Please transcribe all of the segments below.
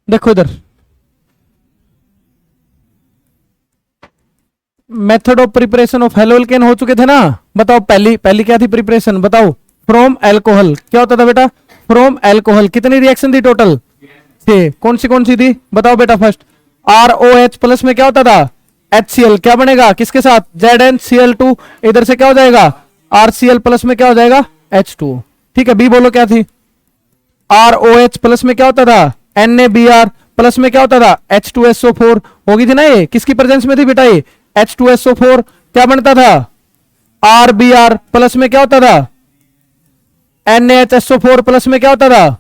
देखो इधर method of preparation of halo alkane हो चुके थे ना। बताओ पहली पहली क्या थी प्रिपरेशन, बताओ। फ्रॉम एल्कोहल, क्या होता था बेटा? From alcohol. कितनी रिएक्शन थी टोटल? 6। कौन सी थी बताओ बेटा? फर्स्ट ROH प्लस में क्या होता था? HCl। क्या बनेगा किसके साथ? ZnCl2। इधर से क्या हो जाएगा? RCl प्लस में क्या हो जाएगा? H2। ठीक है, बी बोलो क्या थी? ROH प्लस में क्या होता था? NaBr प्लस में क्या होता था? H2SO4। होगी थी ना ये, किसकी प्रेजेंस में थी बेटा ये? H2SO4। क्या बनता था? RBr प्लस में क्या होता था? NaHSO4 प्लस में क्या होता था?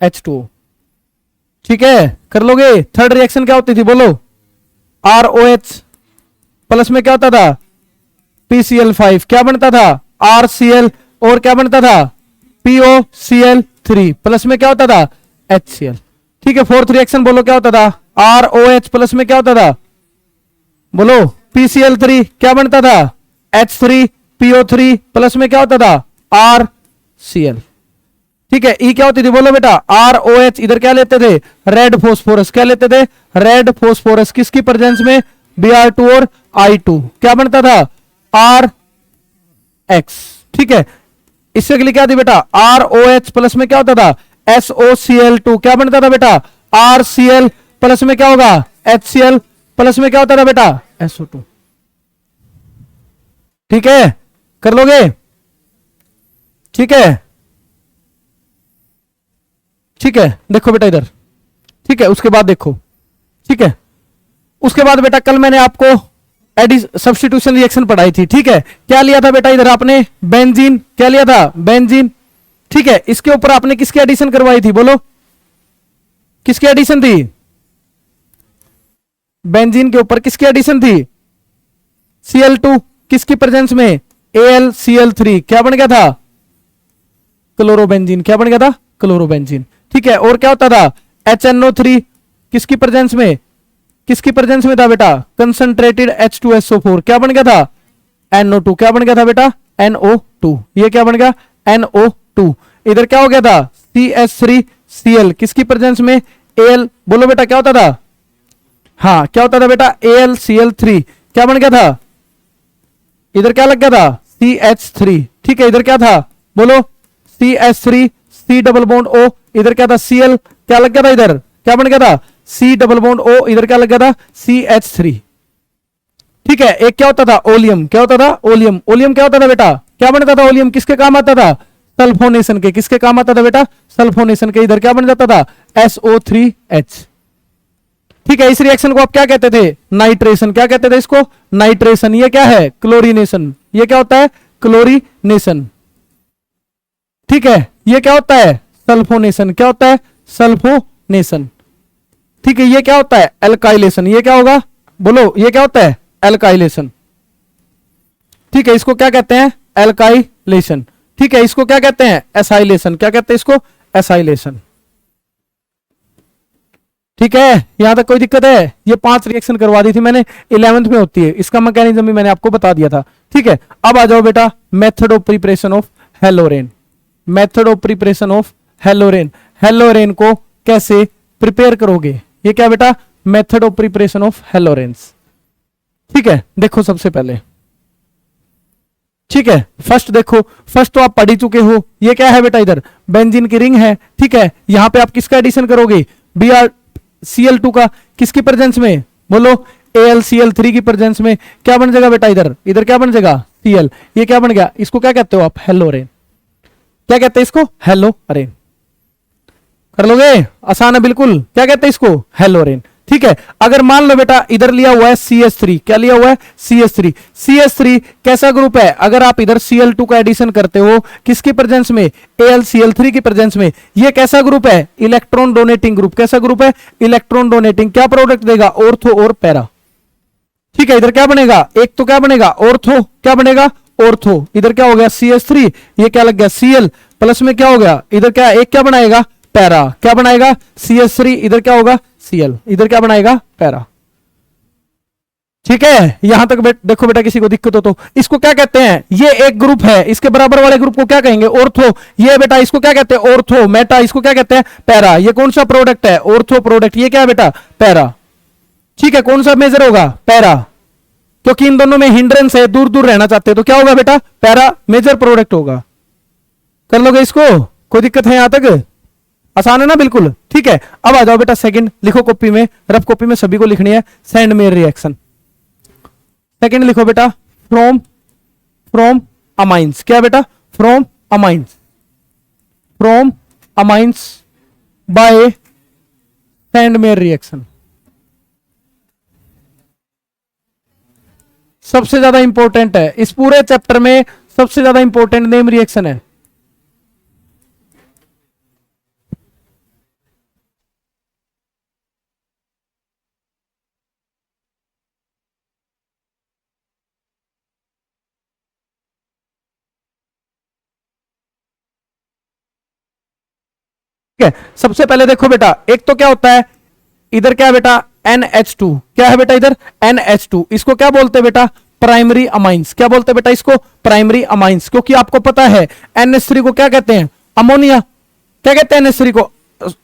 H2। ठीक है, कर लोगे? थर्ड रिएक्शन क्या होती थी बोलो? ROH प्लस में क्या होता था? PCl5। क्या बनता था? RCl। और क्या बनता था? POCl3 प्लस में क्या होता था? HCl। ठीक है, फोर्थ रिएक्शन बोलो क्या होता था? ROH प्लस में क्या होता था? बोलो। PCl3। क्या बनता था? H3PO3 प्लस में क्या होता था? RCl। ठीक है, ई क्या होती थी बोलो बेटा? ROH। इधर क्या लेते थे? Red phosphorus. क्या लेते थे? Red phosphorus. किसकी प्रेजेंस में? Br2 और I2। क्या बनता था? RX। ठीक है, इससे के लिए क्या थी बेटा? ROH प्लस में क्या होता था? SOCl2। क्या बनता था बेटा? RCl प्लस में क्या होगा? HCl प्लस में क्या होता था बेटा? SO2। ठीक है, कर लोगे? ठीक है, ठीक है, देखो बेटा इधर। ठीक है, उसके बाद देखो। ठीक है, उसके बाद बेटा कल मैंने आपको सब्स्टिट्यूशन रिएक्शन पढ़ाई थी। ठीक है, क्या लिया था बेटा इधर आपने? बेंजीन। क्या लिया था? बेंजीन। ठीक है, इसके ऊपर आपने किसकी एडिशन करवाई थी बोलो? किसकी एडिशन थी? बेंजीन के ऊपर किसकी एडिशन थी? Cl2। किसकी प्रेजेंस में? AlCl3। क्या बन गया था? क्लोरोबेंजीन। क्या बन गया था? क्लोरोबेंजीन। ठीक है, और क्या होता था? HNO3। किसकी प्रेजेंस में? किसकी प्रेजेंस में था बेटा? Concentrated H2SO4। क्या बन गया था? NO2। क्या बन गया था बेटा? NO2। ये क्या बन गया? NO2। इधर क्या हो गया था? CH3Cl। किसकी प्रेजेंस में? Al। बोलो बेटा क्या होता था? हाँ, क्या होता था बेटा? AlCl3। क्या बन गया था? इधर क्या लग गया था? CH3। ठीक है, इधर क्या था बोलो? CH3 C double bond O। इधर क्या था? Cl। क्या लग गया था इधर? क्या बन गया था? C double bond O। इधर क्या लग गया था? CH3। ठीक है, एक क्या होता था? ओलियम। क्या होता था? ओलियम। ओलियम क्या होता था बेटा? क्या बनता था ओलियम? किसके काम आता था? सल्फोनेशन के। किसके काम आता था बेटा? सल्फोनेशन के। इधर क्या बन जाता था? SO3H। ठीक है, इस रिएक्शन को आप क्या कहते थे? नाइट्रेशन। क्या कहते थे इसको? नाइट्रेशन। ये क्या है? क्लोरीनेशन। ये क्या होता है? क्लोरीनेशन। ठीक है, ये क्या होता है? सल्फोनेशन। क्या होता है? सल्फोनेशन। ठीक है, ये क्या होता है? एल्काइलेशन। ये क्या होगा बोलो? ये क्या होता है? एल्काइलेशन। ठीक है, इसको क्या कहते हैं? एल्काइलेशन। ठीक है, इसको क्या कहते हैं? एसाइलेशन। क्या कहते हैं इसको? एसाइलेशन। ठीक है, यहां तक कोई दिक्कत है? ये 5 रिएक्शन करवा दी थी मैंने, 11th में होती है। इसका मैकेनिज्म भी मैंने आपको बता दिया था। ठीक है, अब आ जाओ बेटा method of preparation of haloarene. Method of preparation of haloarene. Haloarene को कैसे प्रिपेयर करोगे? ये क्या बेटा? Method of preparation of haloarenes. ठीक है, देखो सबसे पहले। ठीक है, फर्स्ट देखो। फर्स्ट तो आप पढ़ ही चुके हो। ये क्या है बेटा? इधर बेंजीन की रिंग है। ठीक है, यहां पे आप किसका एडिशन करोगे? BrCl2 का। किसकी प्रेजेंस में? बोलो। AlCl3 की प्रेजेंस में। क्या बन जाएगा बेटा इधर? इधर क्या बन जाएगा? Cl। ये क्या बन गया? इसको क्या कहते हो आप? हेलोरेन। क्या कहते हैं इसको? हेलोरेन। कर लोगे? आसान है बिल्कुल। क्या कहते हैं इसको? हेलोरेन। ठीक है, अगर मान लो बेटा इधर लिया हुआ है CH3। क्या लिया हुआ है? CH3। CH3 कैसा ग्रुप है? अगर आप इधर Cl2 का एडिशन करते हो किसकी प्रेजेंस में? AlCl3 की प्रेजेंस में। ये कैसा ग्रुप है? Electron donating group. कैसा ग्रुप है? Electron donating. क्या प्रोडक्ट देगा? ऑर्थो और पैरा। ठीक है, इधर क्या बनेगा? एक तो क्या बनेगा? ऑर्थो। क्या बनेगा? ऑर्थो। इधर क्या हो गया? CH3। ये क्या लग गया? Cl प्लस में क्या हो गया? इधर क्या एक क्या बनाएगा? पैरा। क्या बनाएगा? CH3। इधर क्या होगा? Cl। इधर क्या बनाएगा? पैरा। ठीक है, यहां तक देखो बेटा, किसी को दिक्कत हो तो इसको क्या कहते हैं, ये एक ग्रुप है, इसके बराबर वाले ग्रुप को क्या कहेंगे, ऑर्थो। ये बेटा इसको क्या कहते हैं, ऑर्थो। मेटा इसको क्या कहते हैं, पैरा। ये कौन सा प्रोडक्ट है, ऑर्थो प्रोडक्ट। ये क्या है बेटा, पैरा। ठीक है, कौन सा मेजर होगा, पैरा, क्योंकि इन दोनों में हिंड्रेंस है, दूर दूर रहना चाहते हैं, तो क्या होगा बेटा, पैरा मेजर प्रोडक्ट होगा। कर लोगे इसको, कोई दिक्कत है यहां तक, आसान है ना बिल्कुल। ठीक है, अब आ जाओ बेटा सेकंड, लिखो कॉपी में, रफ कॉपी में सभी को लिखनी है, सेंड मेयर रिएक्शन। सेकंड लिखो बेटा, फ्रॉम फ्रॉम अमाइंस। क्या बेटा, from amines, from amines by Sandmeyer reaction. सबसे ज्यादा इंपॉर्टेंट है इस पूरे चैप्टर में, सबसे ज्यादा इंपॉर्टेंट नेम रिएक्शन है। ठीक है, सबसे पहले देखो बेटा, एक तो क्या होता है इधर, क्या है बेटा, NH2। क्या है बेटा इधर, NH2। इसको क्या बोलते हैं बेटा, प्राइमरी अमाइंस। क्या बोलते हैं बेटा इसको, प्राइमरी अमाइंस। क्योंकि आपको पता है NH3 को क्या कहते हैं, अमोनिया। क्या कहते हैं NH3 को,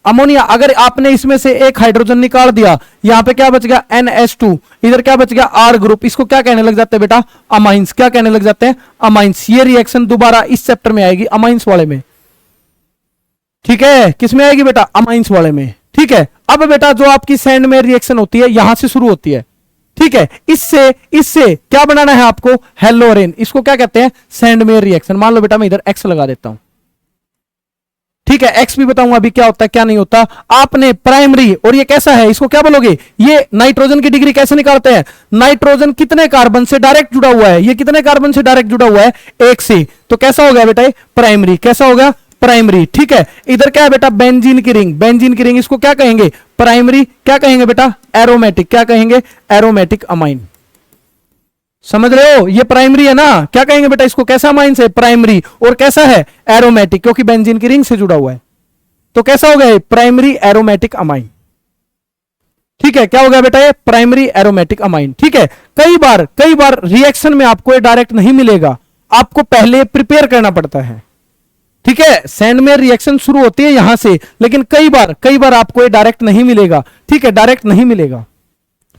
अमोनिया। अगर आपने इसमें से एक हाइड्रोजन निकाल दिया, यहां पे क्या बच गया, NH2। इधर क्या बच गया, R ग्रुप। इसको क्या कहने लग जाते हैं बेटा, अमाइंस। क्या कहने लग जाते हैं, अमाइंस। ये रिएक्शन दोबारा इस चैप्टर में आएगी, अमाइंस वाले में। ठीक है, किसमें आएगी बेटा, अमाइंस वाले में। ठीक है, अब बेटा जो आपकी सैंड मेयर रिएक्शन होती है, यहां से शुरू होती है। ठीक है, इससे इससे क्या बनाना है आपको, हेलोरेन। इसको क्या कहते हैं, सैंड मेयर रिएक्शन। मान लो बेटा मैं इधर एक्स लगा देता हूं। ठीक है, एक्स भी बताऊंगा अभी क्या होता है क्या नहीं होता। आपने प्राइमरी, और ये कैसा है, इसको क्या बोलोगे, ये नाइट्रोजन की डिग्री कैसे निकालते हैं, नाइट्रोजन कितने कार्बन से डायरेक्ट जुड़ा हुआ है, ये कितने कार्बन से डायरेक्ट जुड़ा हुआ है, एक से। तो कैसा हो गया बेटा, प्राइमरी। कैसा हो गया, प्राइमरी। ठीक है, इधर क्या है बेटा, बेंजीन की रिंग। बेंजीन की रिंग, इसको क्या कहेंगे, प्राइमरी। क्या कहेंगे बेटा, एरोमेटिक। क्या कहेंगे, एरोमेटिक अमाइन। समझ रहे हो, ये प्राइमरी है ना, क्या कहेंगे बेटा इसको, कैसा अमाइन से, प्राइमरी। और कैसा है, एरोमेटिक, क्योंकि बेंजीन की रिंग से जुड़ा हुआ है। तो कैसा हो गया, प्राइमरी एरोमेटिक अमाइन। ठीक है, क्या हो गया बेटा, ये प्राइमरी एरोमेटिक अमाइन। ठीक है, कई बार रिएक्शन में आपको ये डायरेक्ट नहीं मिलेगा, आपको पहले प्रिपेयर करना पड़ता है। ठीक है, सैंड में रिएक्शन शुरू होती है यहां से, लेकिन कई बार आपको ये डायरेक्ट नहीं मिलेगा। ठीक है, डायरेक्ट नहीं मिलेगा।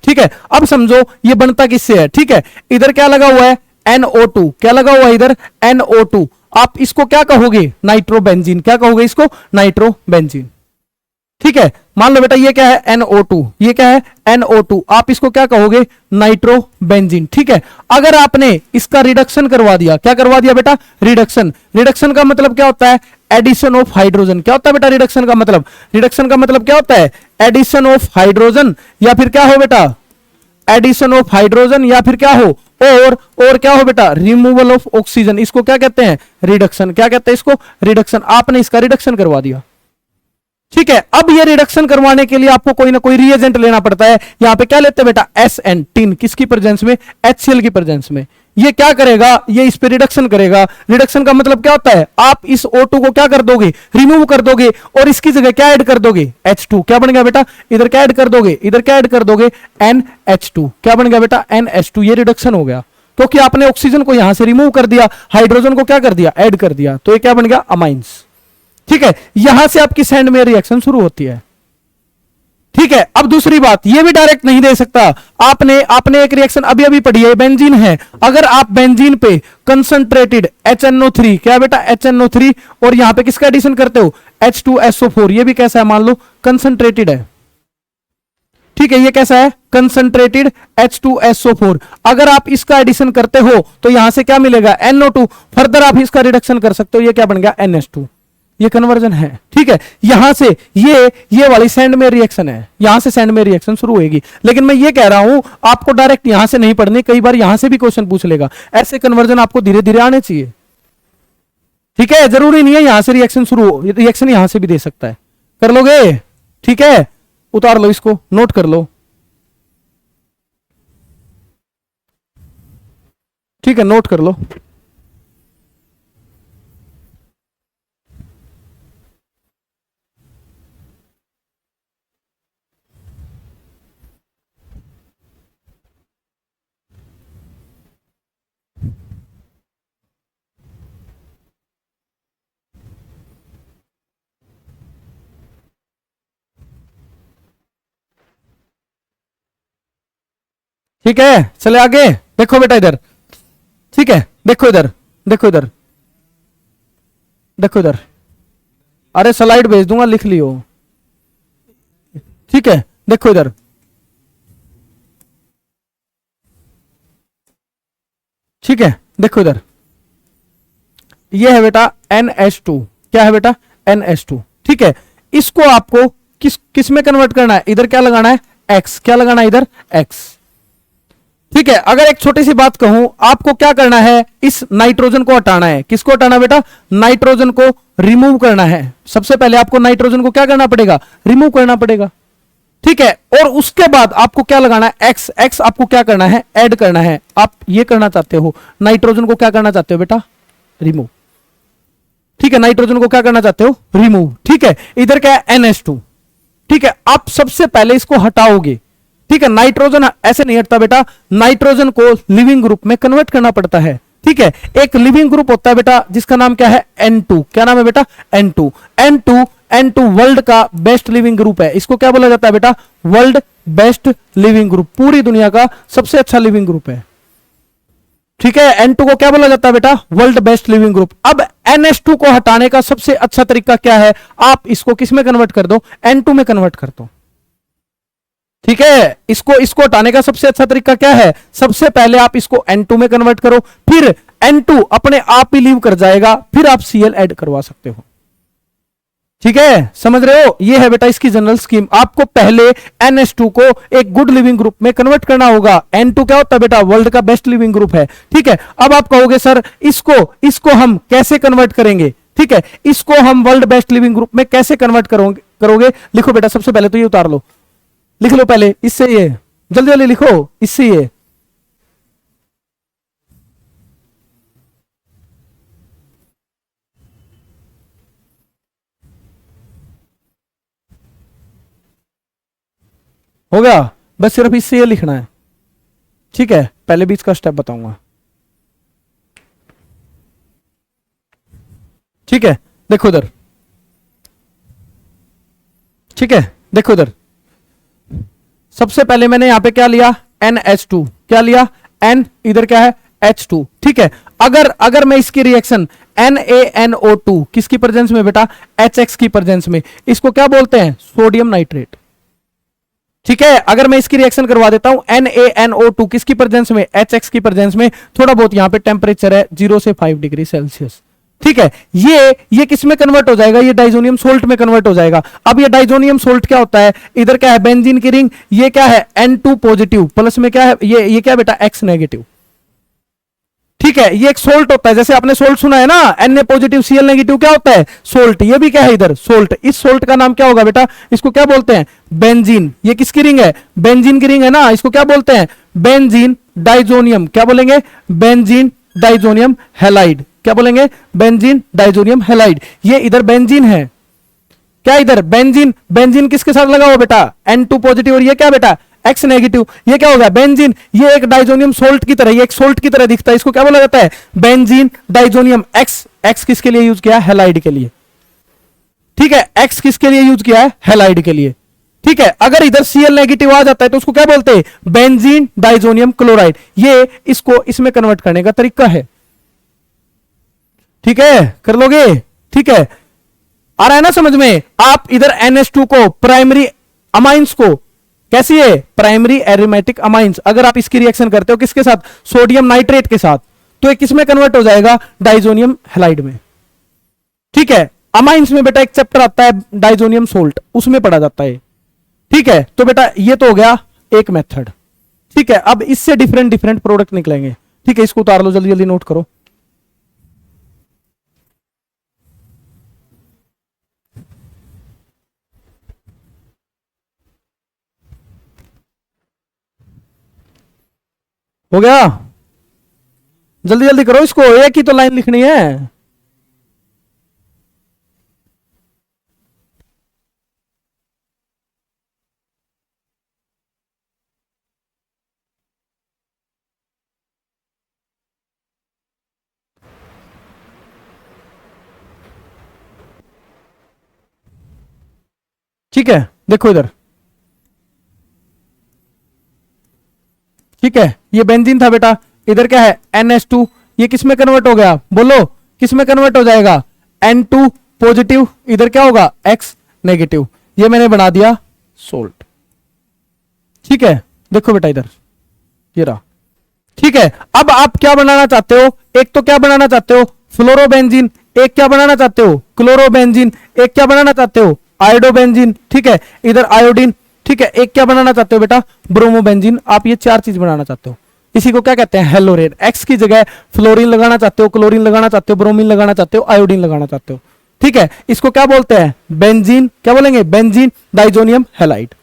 ठीक है, अब समझो ये बनता किससे है। ठीक है, इधर क्या लगा हुआ है, NO2। क्या लगा हुआ है इधर, NO2। आप इसको क्या कहोगे, नाइट्रोबेंजीन। क्या कहोगे इसको, नाइट्रोबेंजीन। ठीक है, मान लो बेटा ये क्या है, NO2। ये क्या है, NO2। आप इसको क्या कहोगे, नाइट्रोबेंजीन। ठीक है, अगर आपने इसका रिडक्शन करवा दिया, क्या करवा दिया बेटा, रिडक्शन। रिडक्शन का मतलब क्या होता है, एडिशन ऑफ हाइड्रोजन। क्या होता है बेटा रिडक्शन का मतलब, रिडक्शन का मतलब क्या होता है, एडिशन ऑफ हाइड्रोजन, या फिर क्या हो बेटा, एडिशन ऑफ हाइड्रोजन, या फिर क्या हो, और क्या हो बेटा, रिमूवल ऑफ ऑक्सीजन। इसको क्या कहते हैं, रिडक्शन। क्या कहते हैं इसको, रिडक्शन। आपने इसका रिडक्शन करवा दिया। ठीक है, अब ये रिडक्शन करवाने के लिए आपको कोई ना कोई रिएजेंट लेना पड़ता है। यहां पे क्या लेते हैं बेटा, SN, टिन। किसकी प्रेजेंस में, HCl की प्रेजेंस में। ये क्या करेगा, ये इस पे रिडक्शन करेगा। रिडक्शन का मतलब क्या होता है, आप इस O2 को क्या कर दोगे, रिमूव कर दोगे, और इसकी जगह क्या ऐड कर दोगे, H2। क्या बन गया बेटा, इधर क्या ऐड कर दोगे, इधर क्या ऐड कर दोगे, NH2। क्या बन गया बेटा, NH2। ये रिडक्शन हो गया, क्योंकि आपने ऑक्सीजन को यहां से रिमूव कर दिया, हाइड्रोजन को क्या कर दिया, ऐड कर दिया। तो ये क्या बन गया, अमाइंस। ठीक है, यहां से आपकी सैंड में रिएक्शन शुरू होती है। ठीक है, अब दूसरी बात, ये भी डायरेक्ट नहीं दे सकता। आपने एक रिएक्शन अभी अभी पढ़ी है, बेंजीन है। अगर आप बेंजीन पे कंसंट्रेटेड HNO3, क्या बेटा, HNO3, और यहां पे किसका एडिशन करते हो, H2SO4। ये भी कैसा है, मान लो कंसंट्रेटेड है। ठीक है, ये कैसा है, कंसंट्रेटेड H2SO4। अगर आप इसका एडिशन करते हो तो यहां से क्या मिलेगा, NO2। फर्दर आप इसका रिडक्शन कर सकते हो, ये क्या बन गया, NH2। ये कन्वर्जन है। ठीक है, यहां से ये वाली सैंड में रिएक्शन है, यहां से सैंड में रिएक्शन शुरू होगी। लेकिन मैं ये कह रहा हूं, आपको डायरेक्ट यहां से नहीं पढ़नी, कई बार यहां से भी क्वेश्चन पूछ लेगा। ऐसे कन्वर्जन आपको धीरे धीरे आने चाहिए। ठीक है, जरूरी नहीं है यहां से रिएक्शन शुरू हो, रिएक्शन यहां से भी दे सकता है। कर लोगे, ठीक है, उतार लो इसको, नोट कर लो। ठीक है, नोट कर लो। ठीक है, चले आगे। देखो बेटा इधर, ठीक है, देखो इधर, देखो इधर, देखो इधर, अरे स्लाइड भेज दूंगा, लिख लियो। ठीक है, देखो इधर, ठीक है, देखो इधर, ये है बेटा NH2। क्या है बेटा? NH2। ठीक है, इसको आपको किस में कन्वर्ट करना है? इधर क्या लगाना है? X। क्या लगाना है इधर? X। ठीक है, अगर एक छोटी सी बात कहूं, आपको क्या करना है? इस नाइट्रोजन को हटाना है। किसको हटाना बेटा? नाइट्रोजन को रिमूव करना है। सबसे पहले आपको नाइट्रोजन को क्या करना पड़ेगा? रिमूव करना पड़ेगा। ठीक है, और उसके बाद आपको क्या लगाना है? X। X आपको क्या करना है? ऐड करना है। आप ये करना चाहते हो, नाइट्रोजन को क्या करना चाहते हो बेटा? रिमूव। ठीक है, नाइट्रोजन को क्या करना चाहते हो? रिमूव। ठीक है, इधर क्या है? NH2। ठीक है, आप सबसे पहले इसको हटाओगे। ठीक है, नाइट्रोजन ऐसे नहीं हटता बेटा, नाइट्रोजन को लिविंग ग्रुप में कन्वर्ट करना पड़ता है। ठीक है, एक लिविंग ग्रुप होता है बेटा जिसका नाम क्या है? N2। क्या नाम है बेटा? N2। N2 वर्ल्ड का बेस्ट लिविंग ग्रुप है। इसको क्या बोला जाता है बेटा? वर्ल्ड बेस्ट लिविंग ग्रुप, पूरी दुनिया का सबसे अच्छा लिविंग ग्रुप है। ठीक है, N2 को क्या बोला जाता है बेटा? World best leaving group. अब NH2 को हटाने का सबसे अच्छा तरीका क्या है? आप इसको किस में कन्वर्ट कर दो? N2 में कन्वर्ट कर दो। ठीक है, इसको हटाने का सबसे अच्छा तरीका क्या है? सबसे पहले आप इसको N2 में कन्वर्ट करो, फिर N2 अपने आप ही लीव कर जाएगा, फिर आप Cl ऐड करवा सकते हो। ठीक है, समझ रहे हो? ये है बेटा इसकी जनरल स्कीम। आपको पहले NH2 को एक गुड लिविंग ग्रुप में कन्वर्ट करना होगा। N2 क्या होता है बेटा? वर्ल्ड का बेस्ट लिविंग ग्रुप है। ठीक है, अब आप कहोगे सर इसको हम कैसे कन्वर्ट करेंगे? ठीक है, इसको हम वर्ल्ड बेस्ट लिविंग ग्रुप में कैसे कन्वर्ट करोगे? लिखो बेटा, सबसे पहले तो ये उतार लो, लिख लो पहले, इससे ये, जल्दी जल्दी लिखो, इससे ये। हो गया? बस सिर्फ इससे ये लिखना है। ठीक है, पहले बीच का स्टेप बताऊंगा। ठीक है, देखो इधर, ठीक है, देखो इधर, सबसे पहले मैंने यहां पे क्या लिया? NH2। क्या लिया? N, इधर क्या है? H2। ठीक है, अगर मैं इसकी रिएक्शन NaNO2 किसकी प्रेजेंस में बेटा? HX की प्रेजेंस में, इसको क्या बोलते हैं? Sodium nitrate. ठीक है, अगर मैं इसकी रिएक्शन करवा देता हूं NaNO2 किसकी प्रेजेंस में? HX की प्रेजेंस में, थोड़ा बहुत यहां पे टेम्परेचर है 0 से 5 डिग्री सेल्सियस। ठीक है, ये किस में कन्वर्ट हो जाएगा? ये डाइजोनियम सोल्ट में कन्वर्ट हो जाएगा। अब ये डाइजोनियम सोल्ट क्या होता है? इधर क्या है? बेंजीन की रिंग। ये क्या है? N2 पॉजिटिव, प्लस में क्या है? ये क्या बेटा? X negative. ठीक है, ये एक सोल्ट होता है, जैसे आपने सोल्ट सुना है ना, Na पॉजिटिव Cl नेगेटिव, क्या होता है? सोल्ट। ये भी क्या है इधर? सोल्ट। इस सोल्ट का नाम क्या होगा बेटा? इसको क्या बोलते हैं? बेंजीन। ये किसकी रिंग है? बेंजीन की रिंग है ना, इसको क्या बोलते हैं? Benzene diazonium. क्या बोलेंगे? Benzene diazonium halide. क्या बोलेंगे? Benzene diazonium halide. ये इधर बेंजीन है। क्या इधर? बेंजीन। बेंजीन किसके साथ लगा हुआ बेटा? N2 positive. और ये क्या बेटा? X negative. ये क्या होगा? बेंजीन। ये एक डाइजोनियम सोल्ट की तरह, ये एक सोल्ट की तरह दिखता है, इसको क्या बोला जाता है? Benzene diazonium. X किसके लिए यूज किया है? हैलाइड के लिए। ठीक है, X किसके लिए यूज किया है? हैलाइड के लिए। ठीक है, अगर इधर Cl नेगेटिव आ जाता है तो उसको क्या बोलते हैं? Benzene diazonium chloride. ये इसको इसमें कन्वर्ट करने का तरीका है। ठीक है, कर लोगे? ठीक है, आ रहा है ना समझ में? आप इधर NH2 को, प्राइमरी अमाइंस को, कैसी है? प्राइमरी एरोमेटिक अमाइंस, अगर आप इसकी रिएक्शन करते हो किसके साथ? सोडियम नाइट्रेट के साथ, तो ये किस में कन्वर्ट हो जाएगा? डाइजोनियम हैलाइड में। ठीक है, अमाइंस में बेटा एक चैप्टर आता है डाइजोनियम सोल्ट, उसमें पढ़ा जाता है। ठीक है, तो बेटा ये तो हो गया एक मेथड। ठीक है, अब इससे डिफरेंट डिफरेंट प्रोडक्ट निकलेंगे। ठीक है, इसको उतार लो, जल्दी जल्दी नोट करो। हो गया? जल्दी जल्दी करो, इसको एक ही तो लाइन लिखनी है। ठीक है, देखो इधर। ठीक है, ये बेंजीन था बेटा, इधर क्या है NH2, ये किस में कन्वर्ट हो गया, बोलो किस में कन्वर्ट हो जाएगा, N2 पॉजिटिव, इधर क्या होगा X नेगेटिव, ये मैंने बना दिया सोल्ट। ठीक है, देखो बेटा इधर ये रहा। ठीक है, अब आप क्या बनाना चाहते हो, एक तो क्या बनाना चाहते हो फ्लोरोबेंजीन, एक क्या बनाना चाहते हो क्लोरोबेंजीन, एक क्या बनाना चाहते हो आयोडोबेंजीन, ठीक है, इधर आयोडीन, ठीक है, एक क्या बनाना चाहते हो बेटा ब्रोमोबेंजीन। आप ये 4 चीज बनाना चाहते हो, इसी को क्या कहते हैं हेलोरेन। एक्स की जगह फ्लोरीन लगाना चाहते हो, क्लोरीन लगाना चाहते हो, ब्रोमीन लगाना चाहते हो, आयोडीन लगाना चाहते हो। ठीक है, इसको क्या बोलते हैं बेंजीन, क्या बोलेंगे बेंजीन डाइजोनियम हैलाइड।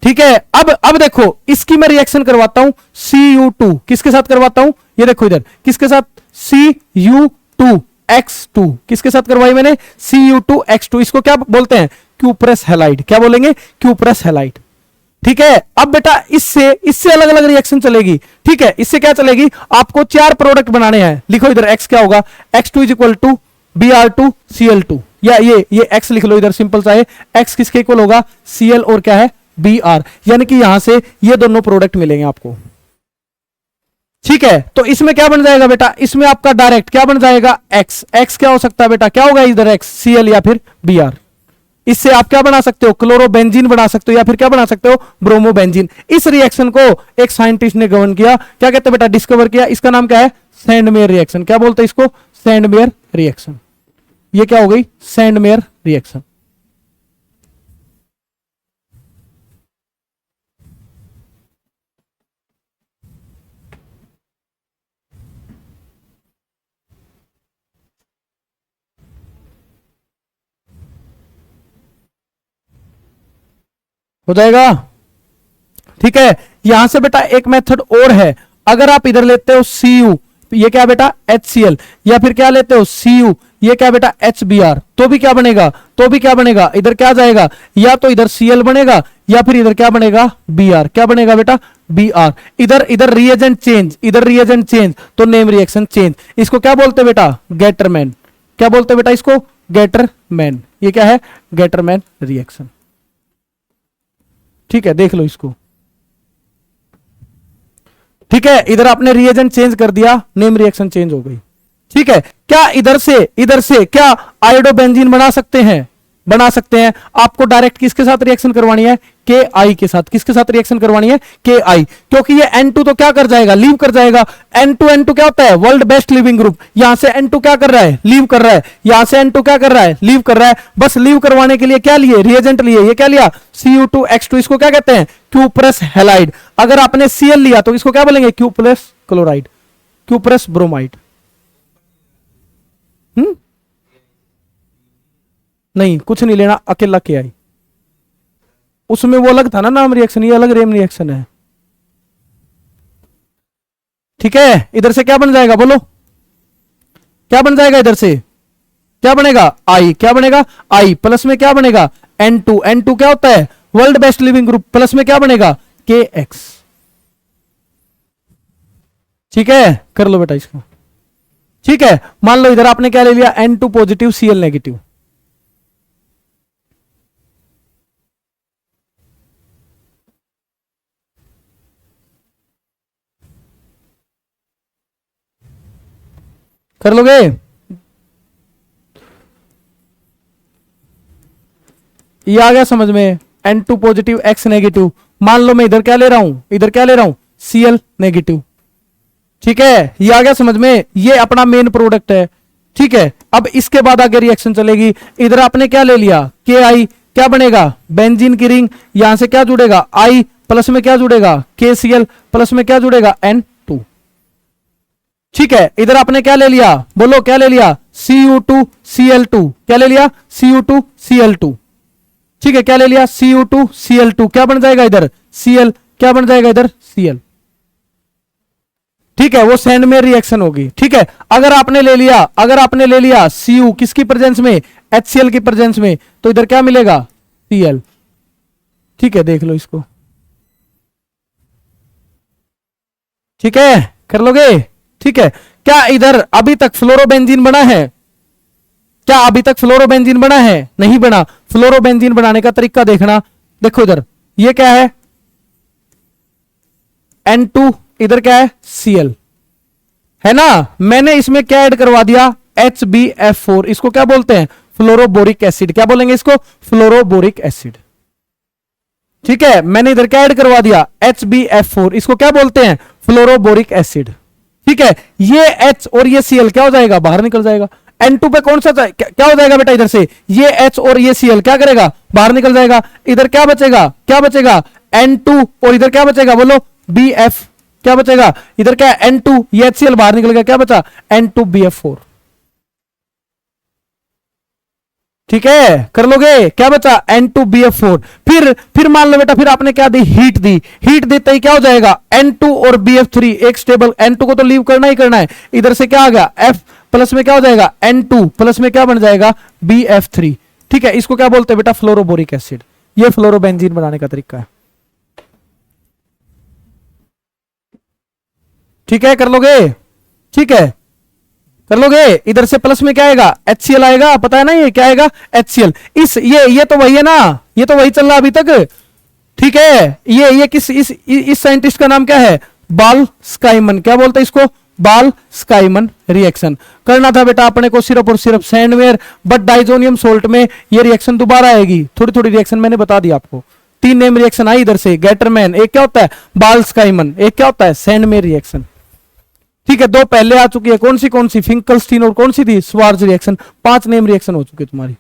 ठीक है, अब देखो इसकी मैं रिएक्शन करवाता हूं Cu2, किसके साथ करवाता हूं, ये देखो इधर किसके साथ Cu2X2, किसके साथ करवाई मैंने Cu2X2, इसको क्या बोलते हैं क्यूप्रेस हैलाइड, क्या बोलेंगे क्यूप्रेस हैलाइड। ठीक है, अब बेटा इससे अलग अलग रिएक्शन चलेगी। ठीक है, इससे क्या चलेगी, आपको 4 प्रोडक्ट बनाने हैं, लिखो इधर X क्या होगा, X2 is equal to Br2Cl2, या ये X लिख लो इधर सिंपल सा है, X किसके इक्वल होगा Cl और क्या है Br, यानी कि यहां से ये दोनों प्रोडक्ट मिलेंगे आपको। ठीक है, तो इसमें क्या बन जाएगा बेटा, इसमें आपका डायरेक्ट क्या बन जाएगा X क्या हो सकता है बेटा, क्या होगा इधर X Cl या फिर Br। इससे आप क्या बना सकते हो क्लोरोबेंजीन बना सकते हो, या फिर क्या बना सकते हो ब्रोमोबेंजीन। इस रिएक्शन को एक साइंटिस्ट ने गवर्न किया, क्या कहते हैं बेटा डिस्कवर किया, इसका नाम क्या है सैंडमेयर रिएक्शन। क्या बोलते हैं इसको सैंडमेयर रिएक्शन। ये क्या हो गई सैंडमेयर रिएक्शन। हो जाएगा। ठीक है, यहां से बेटा एक मेथड और है, अगर आप इधर लेते हो Cu, ये क्या बेटा HCl, या फिर क्या लेते हो Cu, ये क्या बेटा HBr, तो भी क्या बनेगा, इधर क्या जाएगा, या तो इधर Cl बनेगा या फिर इधर क्या बनेगा Br, क्या बनेगा बेटा Br। इधर रिएजेंट चेंज, तो नेम रिएक्शन चेंज। इसको क्या बोलते हैं बेटा गेटरमैन, क्या बोलते हैं बेटा इसको गेटरमैन। ये क्या है गेटरमैन रिएक्शन। ठीक है, देख लो इसको। ठीक है, इधर आपने रिएजेंट चेंज कर दिया, नेम रिएक्शन चेंज हो गई। ठीक है, क्या इधर से क्या आयोडोबेंजीन बना सकते हैं, आपको डायरेक्ट किसके साथ रिएक्शन करवानी है Ki के साथ, किसके साथ रिएक्शन करवानी है Ki, क्योंकि ये N2 तो क्या कर जाएगा लीव कर जाएगा। N2 क्या होता है वर्ल्ड बेस्ट लिविंग ग्रुप, यहां से N2 क्या कर रहा है लीव कर रहा है, यहां से N2 क्या कर रहा है लीव कर रहा है। बस लीव करवाने के लिए क्या लिए रिएजेंट लिए, ये क्या लिया Cu2X2, इसको क्या कहते हैं क्यूप्रेस हैलाइड। अगर आपने Cl लिया तो इसको क्या बोलेंगे क्यूप्रेस क्लोराइड, क्यूप्रेस ब्रोमाइड। नहीं कुछ नहीं लेना, अकेला Ki, उसमें वो अलग था ना नाम रिएक्शन, ये अलग रेम रिएक्शन है। ठीक है, इधर से क्या बन जाएगा बोलो, क्या बन जाएगा इधर से, क्या बनेगा I, क्या बनेगा I, प्लस में क्या बनेगा N2 क्या होता है world best leaving group, plus में क्या बनेगा KX। ठीक है, कर लो बेटा इसको। ठीक है, मान लो इधर आपने क्या ले लिया N2 पॉजिटिव Cl नेगेटिव। कर लोगे, ये आ गया समझ में, N2 पॉजिटिव X नेगेटिव। मान लो मैं इधर क्या ले रहा हूं Cl नेगेटिव। ठीक है, ये आ गया समझ में, ये अपना मेन प्रोडक्ट है। ठीक है, अब इसके बाद आगे रिएक्शन चलेगी। इधर आपने क्या ले लिया Ki, क्या बनेगा बेंजीन की रिंग, यहां से क्या जुड़ेगा I, प्लस में क्या जुड़ेगा KCl, प्लस में क्या जुड़ेगा N2। ठीक है, इधर आपने क्या ले लिया बोलो, क्या ले लिया Cu2Cl2, क्या ले लिया Cu2Cl2। ठीक है, क्या ले लिया Cu2Cl2, क्या बन जाएगा इधर Cl, क्या बन जाएगा इधर Cl। ठीक है, वो सैंडमेयर रिएक्शन होगी। ठीक है, अगर आपने ले लिया Cu किसकी प्रेजेंस में HCl की प्रेजेंस में, तो इधर क्या मिलेगा Cl। ठीक है, देख लो इसको। ठीक है, कर लोगे। ठीक है, क्या इधर अभी तक फ्लोरोबेंजीन बना है, क्या अभी तक फ्लोरोबेंजीन बना है, नहीं बना। फ्लोरोबेंजीन बनाने का तरीका देखना, देखो इधर ये क्या है N2, इधर क्या है Cl, है ना। मैंने इसमें क्या ऐड करवा दिया, HbF4, इसको क्या बोलते हैं, फ्लोरोबोरिक एसिड। क्या बोलेंगे इसको, फ्लोरोबोरिक एसिड। ठीक है, मैंने इधर क्या ऐड करवा दिया, HbF4, इसको क्या बोलते हैं, फ्लोरोबोरिक एसिड। ठीक है, ये H और ये Cl क्या हो जाएगा, बाहर निकल जाएगा। N2 पे कौन सा क्या हो जाएगा बेटा, इधर से ये H और ये Cl क्या करेगा, बाहर निकल जाएगा। इधर क्या बचेगा, क्या बचेगा, N2, और इधर क्या बचेगा, बोलो BF, क्या बचेगा, इधर क्या है N2, ये HCl बाहर निकल गया, क्या बचा, N2BF4। ठीक है, कर लोगे, क्या बचा, N2BF4। फिर मान लो बेटा, फिर आपने क्या दी, हीट दी, हीट देते ही क्या हो जाएगा, N2 और BF3 एक स्टेबल, N2 को तो लीव करना ही करना है। इधर से क्या आ गया, F प्लस में क्या हो जाएगा, N2 प्लस में क्या बन जाएगा, BF3। ठीक है, इसको क्या बोलते हैं बेटा, फ्लोरोबोरिक एसिड। ये फ्लोरोबेंजीन बनाने का तरीका है। ठीक है, कर लोगे, ठीक है कर लोगे। इधर से प्लस में क्या आएगा, HCl आएगा, पता है ना ये क्या आएगा, HCl। ये तो वही है ना, ये तो वही चल रहा अभी तक। ठीक है, ये किस इस साइंटिस्ट का नाम क्या है, बाल स्काइमन। क्या बोलते हैं इसको, बाल स्काइमन रिएक्शन। करना था बेटा अपने को सिर्फ और सिर्फ सैंडवेयर, बट डाइजोनियम सोल्ट में ये रिएक्शन दोबारा आएगी। थोड़ी थोड़ी रिएक्शन मैंने बता दी आपको, 3 नेम रिएक्शन आई इधर से, गेटरमैन, एक क्या होता है बाल स्काइमन, एक क्या होता है सैंडमेयर रिएक्शन। ठीक है, 2 पहले आ चुकी है, कौन सी फिंकलस्टीन, और कौन सी थी स्वार्ज रिएक्शन। 5 नेम रिएक्शन हो चुकी है तुम्हारी।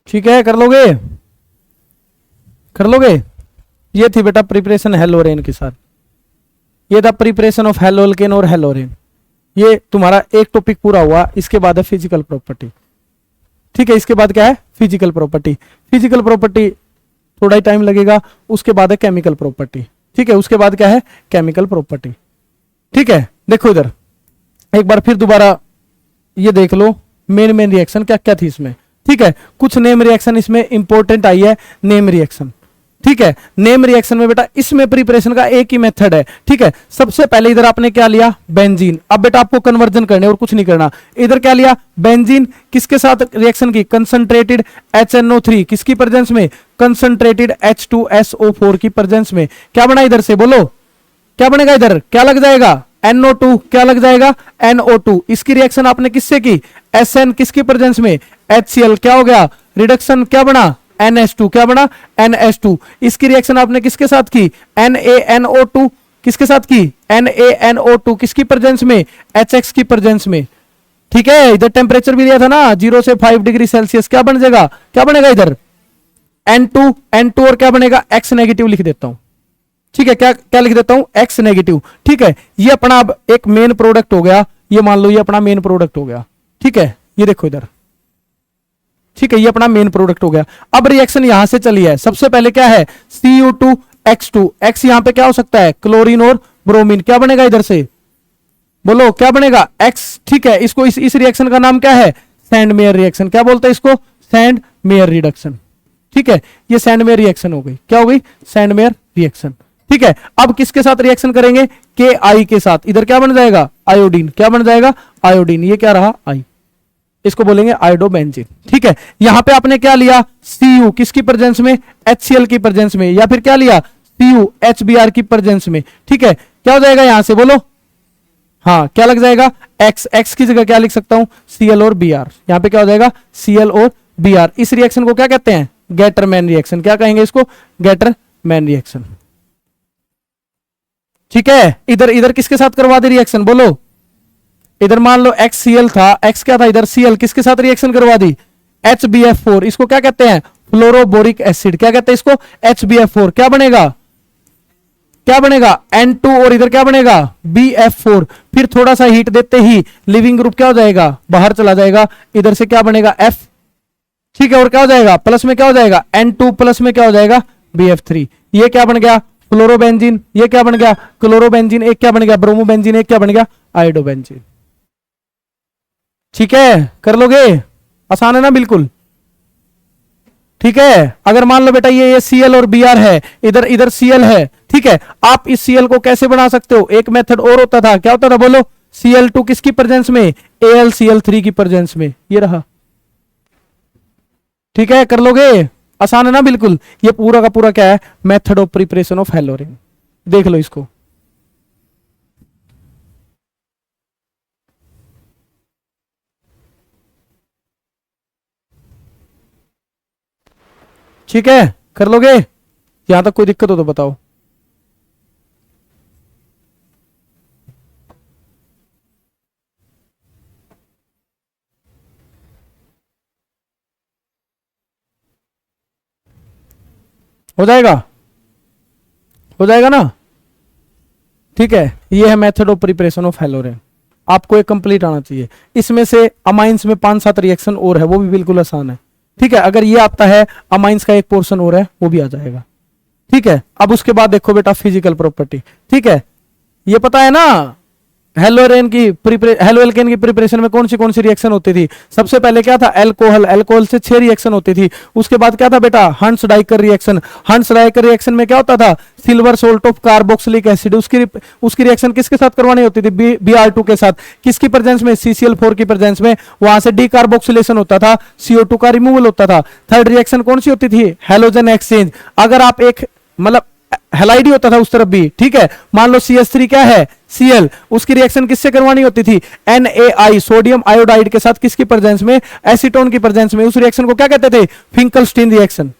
ठीक है, कर लोगे, कर लोगे। ये थी बेटा प्रिपरेशन हेलोरेन के साथ, ये था प्रिपरेशन ऑफ हेलोल्केन और हेलोरेन। ये तुम्हारा एक टॉपिक पूरा हुआ। इसके बाद है फिजिकल प्रॉपर्टी। ठीक है, इसके बाद क्या है, फिजिकल प्रॉपर्टी। फिजिकल प्रॉपर्टी थोड़ा ही टाइम लगेगा। उसके बाद है केमिकल प्रॉपर्टी। ठीक है, उसके बाद क्या है, केमिकल प्रॉपर्टी। ठीक है, देखो इधर एक बार फिर दोबारा ये देख लो, मेन रिएक्शन क्या क्या थी इसमें। ठीक है, कुछ नेम रिएक्शन इसमें इंपॉर्टेंट आई है, नेम रिएक्शन। ठीक है, नेम रिएक्शन में बेटा इसमें प्रिपरेशन का एक ही मेथड है। ठीक है, सबसे पहले इधर आपने क्या लिया, बेंजीन। अब बेटा आपको कन्वर्जन करने और कुछ नहीं करना। इधर क्या लिया, बेंजीन, किसके साथ रिएक्शन की, कंसंट्रेटेड HNO3, किसकी प्रेजेंस में, कंसंट्रेटेड H2SO4 की प्रेजेंस में। क्या बना इधर से, बोलो क्या बनेगा, इधर क्या लग जाएगा, NO2, क्या लग जाएगा, NO2। इसकी रिएक्शन आपने किससे की, SN, किसकी प्रेजेंस में, HCl, क्या हो गया, रिडक्शन क्या बना, NH2, क्या बना, NH2। इसकी रिएक्शन आपने किसके साथ की, NaNO2, किसके साथ की, NaNO2, किसकी प्रेजेंस में, HX की प्रेजेंस में। ठीक है, इधर टेम्परेचर भी दिया था ना 0 से 5 डिग्री सेल्सियस। क्या बन जाएगा, क्या बनेगा इधर, N2 और क्या बनेगा, X नेगेटिव लिख देता हूं। ठीक है, क्या क्या लिख देता हूं, X नेगेटिव। ठीक है, ये अपना अब एक मेन प्रोडक्ट हो गया। ये मान लो ये अपना मेन प्रोडक्ट हो गया। ठीक है, ये देखो इधर, ठीक है, ये अपना मेन प्रोडक्ट हो गया। अब रिएक्शन यहां से चली है। सबसे पहले क्या है, Cu2X2, X यहां पे क्या हो सकता है, क्लोरीन और ब्रोमीन। क्या बनेगा इधर से, बोलो क्या बनेगा, X। ठीक है, इसको इस रिएक्शन का नाम क्या है, सैंडमेयर रिएक्शन। क्या बोलते हैं इसको, सैंडमेयर रिडक्शन। ठीक है, ये सैंडमेयर रिएक्शन हो गई। क्या हो गई, सैंडमेयर रिएक्शन। ठीक है, अब किसके साथ रिएक्शन करेंगे, Ki के साथ। इधर क्या बन जाएगा, आयोडीन। क्या बन जाएगा, आयोडीन। ये क्या रहा, आई, इसको बोलेंगे आयोडोबेंजीन। ठीक है, यहां पे आपने क्या लिया, Cu, किसकी प्रेजेंस में, HCl की प्रेजेंस में, या फिर क्या लिया, Cu HBr की प्रेजेंस में। ठीक है, क्या हो जाएगा यहां से, बोलो हाँ, क्या लग जाएगा, X की जगह क्या लिख सकता हूं, Cl और Br। यहां पे क्या हो जाएगा, Cl और Br। इस रिएक्शन को क्या कहते हैं, गेटरमैन रिएक्शन। क्या कहेंगे इसको, गेटरमैन रिएक्शन। ठीक है, इधर किसके साथ करवा दे रिएक्शन, बोलो। इधर मान लो HCl था, X क्या था इधर, Cl, किसके साथ रिएक्शन करवा दी, HbF4। इसको क्या कहते हैं, फ्लोरोबोरिक एसिड। क्या कहते हैं इसको, HbF4। क्या बनेगा, क्या बनेगा, N2, और इधर क्या बनेगा, BF4। फिर थोड़ा सा हीट देते ही लिविंग ग्रुप क्या हो जाएगा, बाहर चला जाएगा। इधर से क्या बनेगा, F। ठीक है, और क्या हो जाएगा, प्लस में क्या हो जाएगा, N2 प्लस में क्या हो जाएगा, BF3। ये क्या बन गया, फ्लोरोबेंजीन। ये क्या बन गया, क्लोरोबेंजीन। एक क्या बन गया, ब्रोमोबेंजीन। एक क्या बन गया, आयोडोबेंजीन। ठीक है, कर लोगे, आसान है ना बिल्कुल। ठीक है, अगर मान लो बेटा ये Cl और Br है, इधर इधर Cl है, ठीक है, आप इस Cl को कैसे बना सकते हो, एक मेथड और होता था, क्या होता था बोलो, Cl2 किसकी प्रेजेंस में, AlCl3 की प्रेजेंस में, ये रहा। ठीक है, कर लोगे, आसान है ना बिल्कुल। ये पूरा का पूरा क्या है, मेथड ऑफ प्रिपरेशन ऑफ हेलोरेन, देख लो इसको। ठीक है, कर लोगे, यहां तक कोई दिक्कत हो तो बताओ। हो जाएगा, हो जाएगा ना। ठीक है, ये है मेथड ऑफ प्रिपरेशन ऑफ हेलोरेन, आपको एक कंप्लीट आना चाहिए। इसमें से अमाइंस में 5-7 रिएक्शन और है, वो भी बिल्कुल आसान है। ठीक है, अगर ये आता है, अमाइंस का एक पोर्शन और है, वो भी आ जाएगा। ठीक है, अब उसके बाद देखो बेटा फिजिकल प्रॉपर्टी। ठीक है, ये पता है ना, हेलोरेन की हेलो एल्केन की प्रिपरेशन में कौन सी रिएक्शन होती थी, सबसे पहले क्या था, एल्कोहल, एल्कोहल से 6 रिएक्शन होती थी। उसके बाद क्या था बेटा, हंट्स डाइकर रिएक्शन, हंट्स डाइकर रिएक्शन में क्या होता था, silver salt of carboxylic acid, उसकी रिएक्शन किसके साथ करवानी होती थी, Br2 के साथ, किसकी प्रेजेंस में, CCl4 की प्रेजेंस में, वहां से डीकार्बोक्सिलेशन होता था, CO2 का रिमूवल होता था। थर्ड रिएक्शन कौन सी होती थी, हेलोजन एक्सचेंज। अगर आप एक मतलब हेलाइड ही होता था उस तरफ भी। ठीक है, मान लो CH3 क्या है, Cl, उसकी रिएक्शन किससे करवानी होती थी, NaI, सोडियम आयोडाइड के साथ, किसकी प्रेजेंस में, एसीटोन की प्रेजेंस में। उस रिएक्शन को क्या कहते थे, फिंकलस्टीन रिएक्शन।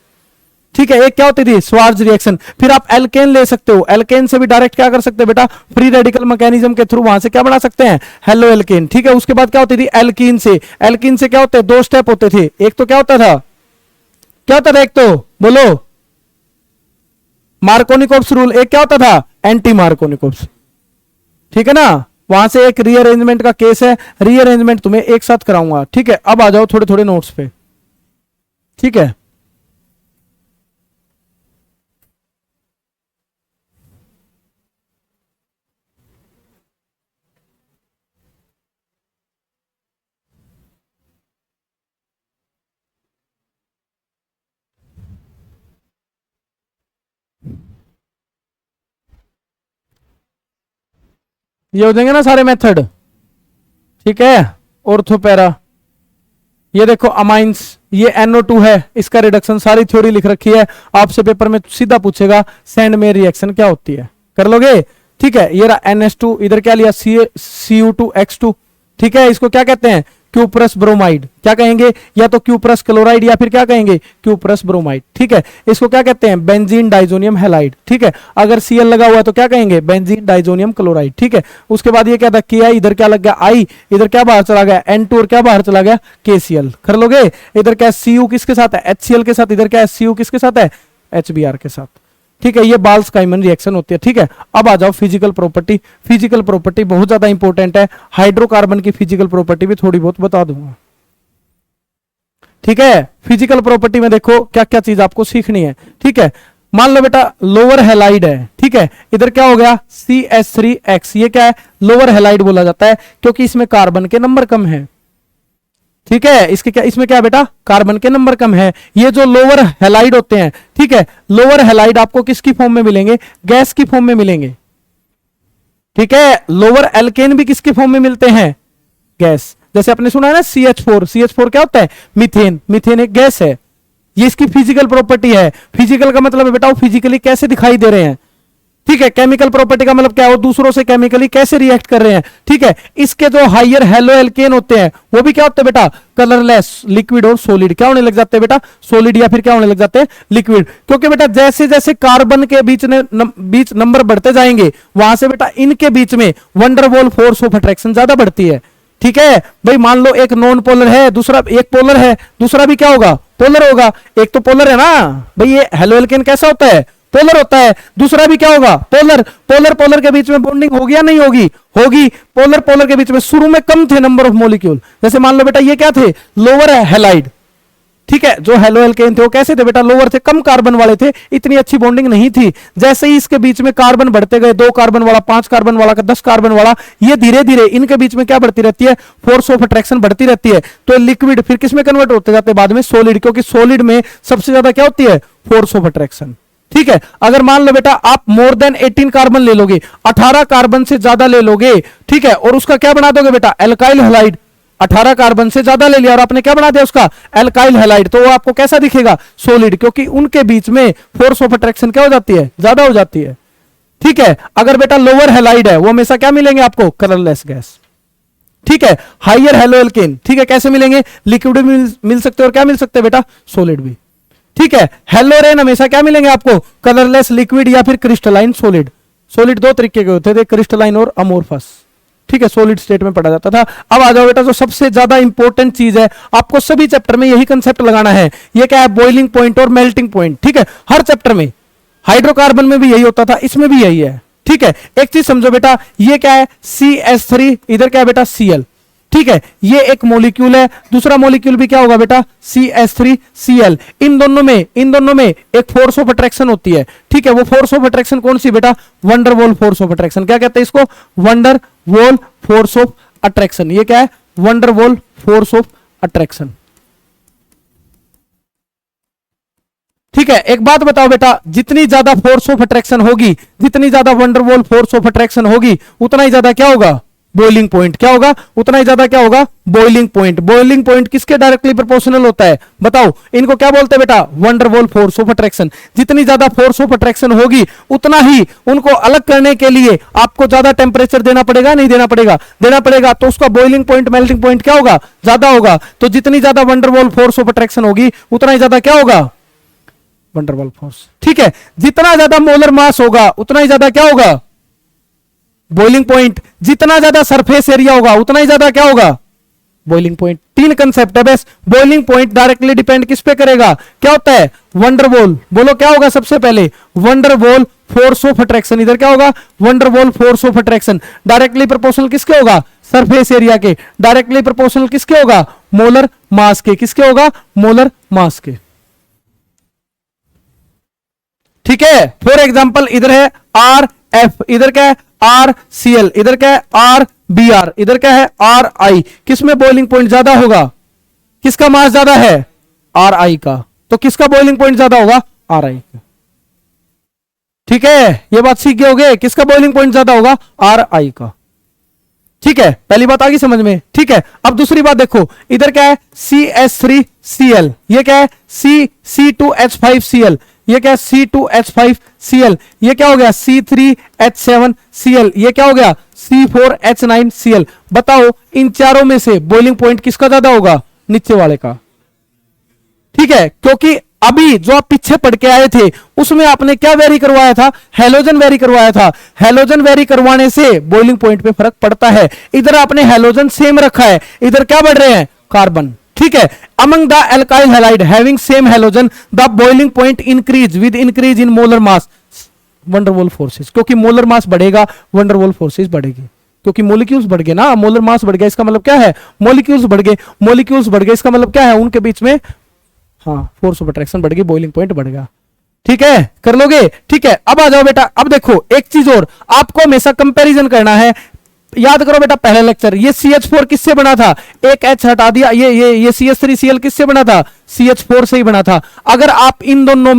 ठीक है, एक क्या होती थी, स्वार्ज रिएक्शन। फिर आप एल्केन ले सकते हो, एल्केन से भी डायरेक्ट क्या कर सकते हैं बेटा, फ्री रेडिकल मैकेनिज्म के थ्रू वहां से क्या बना सकते हैं, हेलो एल्केन। ठीक है, उसके बाद क्या होती थी, एल्कीन से। एल्कीन से क्या होते हैं, 2 स्टेप होते थे, एक तो क्या होता था, क्या होता था, एक तो बोलो, मार्कोनिकोव्स रूल, एक क्या होता था, एंटी मार्कोनिकोव्स। ठीक है ना, वहां से एक रीअरेंजमेंट का केस है, रीअरेंजमेंट तुम्हें एक साथ कराऊंगा। ठीक है, अब आ जाओ थोड़े थोड़े नोट्स पे। ठीक है, ये हो जाएंगे ना सारे मेथड। ठीक है, ऑर्थोपैरा, ये देखो अमाइंस, ये NO2 है, इसका रिडक्शन, सारी थ्योरी लिख रखी है, आपसे पेपर में सीधा पूछेगा सैंड में रिएक्शन क्या होती है, कर लोगे। ठीक है, ये रहा NH2, इधर क्या लिया, Cu2X2। ठीक है, इसको क्या कहते हैं, क्यूप्रस ब्रोमाइड, क्या कहेंगे, या तो क्यूप्रस क्लोराइड या फिर क्या कहेंगे, क्यूप्रस ब्रोमाइड। ठीक है, इसको क्या कहते हैं, बेंजीन डाइजोनियम हैलाइड। ठीक है, अगर Cl लगा हुआ तो क्या कहेंगे, बेंजीन डाइजोनियम क्लोराइड। ठीक है, उसके बाद ये क्या था, Ki, इधर क्या लग गया, I, इधर क्या बाहर चला गया, N2, और क्या बाहर चला गया, KCl। कर लोगे, इधर क्या Cu किसके साथ है, HCl के साथ, इधर क्या है, Cu किसके साथ है, HBr के साथ। ठीक है, ये बाल्स-काइमन रिएक्शन होती है। ठीक है, अब आ जाओ फिजिकल प्रॉपर्टी। फिजिकल प्रॉपर्टी बहुत ज्यादा इंपॉर्टेंट है, हाइड्रोकार्बन की फिजिकल प्रॉपर्टी भी थोड़ी बहुत बता दूंगा। ठीक है, फिजिकल प्रॉपर्टी में देखो क्या क्या चीज आपको सीखनी है। ठीक है, मान लो बेटा लोअर हेलाइड है। ठीक है, इधर क्या हो गया, CH3X, ये क्या है, लोअर हेलाइड बोला जाता है, क्योंकि इसमें कार्बन के नंबर कम है। ठीक है, इसके क्या, इसमें क्या बेटा, कार्बन के नंबर कम है। ये जो लोअर हेलाइड होते हैं, ठीक है, लोअर हेलाइड आपको किसकी फॉर्म में मिलेंगे, गैस की फॉर्म में मिलेंगे। ठीक है, लोअर एल्केन भी किसके फॉर्म में मिलते हैं, गैस। जैसे आपने सुना है ना CH4, CH4 क्या होता है, मीथेन, मीथेन एक गैस है। ये इसकी फिजिकल प्रॉपर्टी है। फिजिकल का मतलब है बेटा वो फिजिकली कैसे दिखाई दे रहे हैं। ठीक है, केमिकल प्रॉपर्टी का मतलब क्या है, वो दूसरों से केमिकली कैसे रिएक्ट कर रहे हैं। ठीक है, इसके जो हायर हेलो एल्केन होते हैं वो भी क्या होते हैं बेटा, कलरलेस, लिक्विड और सॉलिड। क्या होने लग जाते हैं बेटा, सॉलिड या फिर क्या होने लग जाते हैं, लिक्विड। क्योंकि बेटा जैसे जैसे कार्बन के बीच नंबर बढ़ते जाएंगे, वहां से बेटा इनके बीच में वंडरवॉल फोर्स ऑफ अट्रैक्शन ज्यादा बढ़ती है। ठीक है भाई, मान लो एक नॉन पोलर है, दूसरा एक पोलर है, दूसरा भी क्या होगा, पोलर होगा। एक तो पोलर है ना भाई, ये हेलो एल्केन कैसा होता है, पोलर होता है। दूसरा भी क्या होगा, पोलर। पोलर पोलर के बीच में बॉन्डिंग होगी या नहीं होगी, होगी। पोलर पोलर के बीच में शुरू में कम थे नंबर ऑफ मॉलिक्यूल। जैसे मान लो बेटा ये क्या थे, लोअर हेलाइड। ठीक है, जो हेलो एल्केन थे वो कैसे थे बेटा, लोअर थे, कम कार्बन वाले थे, इतनी अच्छी बॉन्डिंग नहीं थी। जैसे ही इसके बीच में कार्बन बढ़ते गए, 2 कार्बन वाला, 5 कार्बन वाला, 10 कार्बन वाला, ये धीरे धीरे इनके बीच में क्या बढ़ती रहती है, फोर्स ऑफ अट्रैक्शन बढ़ती रहती है। तो लिक्विड फिर किसमें कन्वर्ट होते जाते हैं बाद में, सॉलिड, क्योंकि सॉलिड में सबसे ज्यादा क्या होती है, फोर्स ऑफ अट्रैक्शन। ठीक है, अगर मान लो बेटा आप मोर देन 18 कार्बन ले लोगे, 18 कार्बन से ज्यादा ले लोगे, ठीक है, और उसका क्या बना दोगे बेटा, एल्काइल हैलाइड। 18 कार्बन से ज्यादा ले लिया और आपने क्या बना दिया उसका, एल्काइल हैलाइड, तो वो आपको कैसा दिखेगा, सॉलिड, क्योंकि उनके बीच में फोर्स ऑफ अट्रैक्शन क्या हो जाती है, ज्यादा हो जाती है। ठीक है, अगर बेटा लोअर हैलाइड है, वो हमेशा क्या मिलेंगे आपको, कलरलेस गैस। ठीक है, हाइयर हेलो एल्केन, ठीक है, कैसे मिलेंगे, लिक्विड भी मिल सकते और क्या मिल सकते हैं बेटा, सॉलिड भी। ठीक है, हेलोरेन हमेशा क्या मिलेंगे आपको, कलरलेस लिक्विड या फिर क्रिस्टलाइन सॉलिड। सॉलिड 2 तरीके के होते थे, क्रिस्टलाइन और अमोर्फस। ठीक है, सॉलिड स्टेट में पढ़ा जाता था। अब आ जाओ बेटा, जो सबसे ज्यादा इंपॉर्टेंट चीज है, आपको सभी चैप्टर में यही कंसेप्ट लगाना है, ये क्या है, बॉइलिंग पॉइंट और मेल्टिंग पॉइंट। ठीक है, हर चैप्टर में, हाइड्रोकार्बन में भी यही होता था, इसमें भी यही है। ठीक है, एक चीज समझो बेटा, ये क्या है, CH3, इधर क्या है बेटा, Cl। ठीक है, ये एक मॉलिक्यूल है, दूसरा मॉलिक्यूल भी क्या होगा बेटा, CH3Cl। इन दोनों में एक फोर्स ऑफ अट्रैक्शन होती है। ठीक है, वो फोर्स ऑफ अट्रैक्शन कौन सी बेटा, वंडरवॉल फोर्स ऑफ अट्रैक्शन। क्या कहते हैं इसको, वंडरवॉल फोर्स ऑफ अट्रैक्शन। ये क्या है, वंडरवॉल फोर्स ऑफ अट्रैक्शन। ठीक है, एक बात बताओ बेटा, जितनी ज्यादा फोर्स ऑफ अट्रैक्शन होगी, जितनी ज्यादा वंडरवॉल फोर्स ऑफ अट्रैक्शन होगी, उतना ही ज्यादा क्या होगा, बॉइलिंग पॉइंट। क्या होगा, उतना ही ज्यादा क्या होगा, बॉइलिंग पॉइंट। बॉइलिंग पॉइंट किसके डायरेक्टली प्रोपोर्शनल होता है, बताओ, इनको क्या बोलते हैं बेटा, वंडरवॉल फोर्स ऑफ अट्रैक्शन। जितनी ज्यादा फोर्स ऑफ अट्रैक्शन होगी, उतना ही उनको अलग करने के लिए आपको ज्यादा टेम्परेचर देना पड़ेगा, नहीं देना पड़ेगा, देना पड़ेगा। तो उसका बॉइलिंग पॉइंट, मेल्टिंग पॉइंट क्या होगा, ज्यादा होगा। तो जितनी ज्यादा वंडरवॉल फोर्स ऑफ अट्रैक्शन होगी, उतना ही ज्यादा क्या होगा, वंडरवॉल फोर्स। ठीक है, जितना ज्यादा मोलर मास होगा, उतना ही ज्यादा क्या होगा, बॉइलिंग पॉइंट। जितना ज्यादा सरफेस एरिया होगा, उतना ही ज्यादा क्या होगा, बॉइलिंग पॉइंट। 3 कंसेप्ट है बस। बॉइलिंग पॉइंट डायरेक्टली डिपेंड किस पे करेगा, क्या होता है, वंडरवॉल। बोलो क्या होगा सबसे पहले, वंडरवॉल फोर्स ऑफ अट्रैक्शन। इधर क्या होगा, van der Waals force of attraction. Directly proportional किसके होगा, सरफेस एरिया के। डायरेक्टली प्रोपोर्शनल किसके होगा, मोलर मास के। किसके होगा, मोलर मास के। ठीक है, फॉर एग्जाम्पल इधर है RF, इधर क्या है RCl, इधर क्या है RBr, इधर क्या है RI। किसमें बॉइलिंग पॉइंट ज्यादा होगा, किसका मास ज्यादा है, RI का। तो किसका बॉइलिंग पॉइंट ज्यादा होगा, RI का। ठीक है, ये बात सीख गए होगे, किसका बॉइलिंग पॉइंट ज्यादा होगा, RI का। ठीक है, पहली बात आ गई समझ में। ठीक है, अब दूसरी बात देखो, इधर क्या है CH3Cl, ये क्या है C2H5Cl, ये क्या है C2H5Cl, ये क्या हो गया C3H7Cl, ये क्या हो गया C4H9Cl। बताओ इन चारों में से बॉइलिंग पॉइंट किसका ज्यादा होगा, नीचे वाले का। ठीक है, क्योंकि अभी जो आप पीछे पढ़ के आए थे उसमें आपने क्या वेरी करवाया था, हैलोजन वेरी करवाया था। हैलोजन वेरी करवाने से बॉइलिंग पॉइंट पे फर्क पड़ता है। इधर आपने हैलोजन सेम रखा है, इधर क्या बढ़ रहे हैं, कार्बन। ठीक है, among the alkyl halide having same halogen the boiling point increase with increase in molar mass van der Waals forces. क्योंकि मोलर मास बढ़ेगा, वंडरवॉल फोर्सेस बढ़ेगी, क्योंकि मोलिक्यूल्स बढ़ गए ना। मोलर मास बढ़ गया, इसका मतलब क्या है, मोलिक्यूल्स बढ़ गए। मोलिक्यूल्स बढ़ गए, इसका मतलब क्या है, उनके बीच में हाँ फोर्स ऑफ अट्रैक्शन बढ़ गई, बॉइलिंग पॉइंट बढ़ गया। ठीक है, कर लोगे। ठीक है, अब आ जाओ बेटा, अब देखो एक चीज और, आपको हमेशा कंपैरिजन करना है। याद करो बेटा पहला लेक्चर, ये CH4 किससे बना था, एक H हटा दिया, ये CH3Cl किससे बना था, CH4 से ही बना था। अगर आप इन दोनों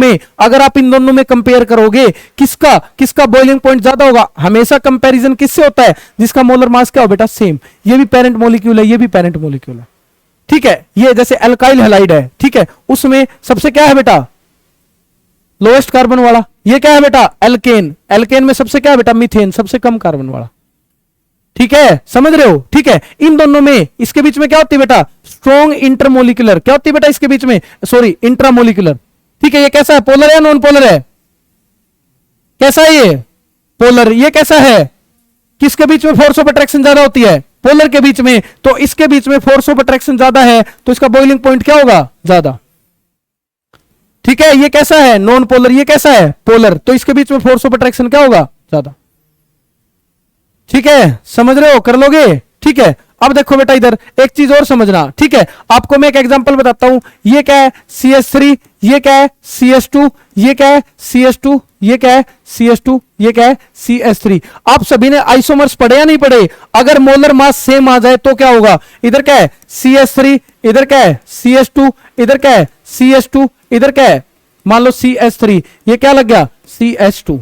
में कंपेयर करोगे, किसका बॉइलिंग पॉइंट ज्यादा होगा, हमेशा कंपैरिजन किससे होता है, जिसका मोलर मास क्या हो बेटा, सेम। ये भी पेरेंट मॉलिक्यूल है, ये भी पेरेंट मॉलिक्यूल है। ठीक है, ये जैसे एल्काइल हैलाइड है, ठीक है, उसमें सबसे क्या है बेटा, लोएस्ट कार्बन वाला। ये क्या है बेटा, एल्केन। एल्केन में सबसे क्या है बेटा, मीथेन, सबसे कम कार्बन वाला। ठीक है, समझ रहे हो। ठीक है, इन दोनों में, इसके बीच में क्या होती है बेटा, स्ट्रॉन्ग इंटरमोलिकुलर। क्या होती है बेटा इसके बीच में, सॉरी इंट्रामोलिकुलर। ठीक है, ये कैसा है, पोलर है नॉन पोलर है, कैसा है ये, पोलर। ये कैसा है, किसके बीच में फोर्स ऑफ अट्रैक्शन ज्यादा होती है, पोलर के बीच में। तो इसके बीच में फोर्स ऑफ अट्रैक्शन ज्यादा है, तो इसका बॉइलिंग पॉइंट क्या होगा, ज्यादा। ठीक है, ये कैसा है, नॉन पोलर। ये कैसा है, पोलर। तो इसके बीच में फोर्स ऑफ अट्रैक्शन क्या होगा, ज्यादा। ठीक है, समझ रहे हो, कर लोगे। ठीक है, अब देखो बेटा इधर एक चीज और समझना, ठीक है। आपको मैं एक एग्जांपल बताता हूं। ये क्या है CS3, ये क्या है CS2, ये क्या है CS2, ये क्या है CS2, ये क्या है CS3। आप सभी ने आइसोमर्स पढ़े या नहीं पढ़े? अगर मोलर मास सेम आ जाए तो क्या होगा? इधर क्या है CS3, इधर क्या है CS2, इधर क्या है CS2, इधर क्या है मान लो CS3, ये क्या लग गया CS2,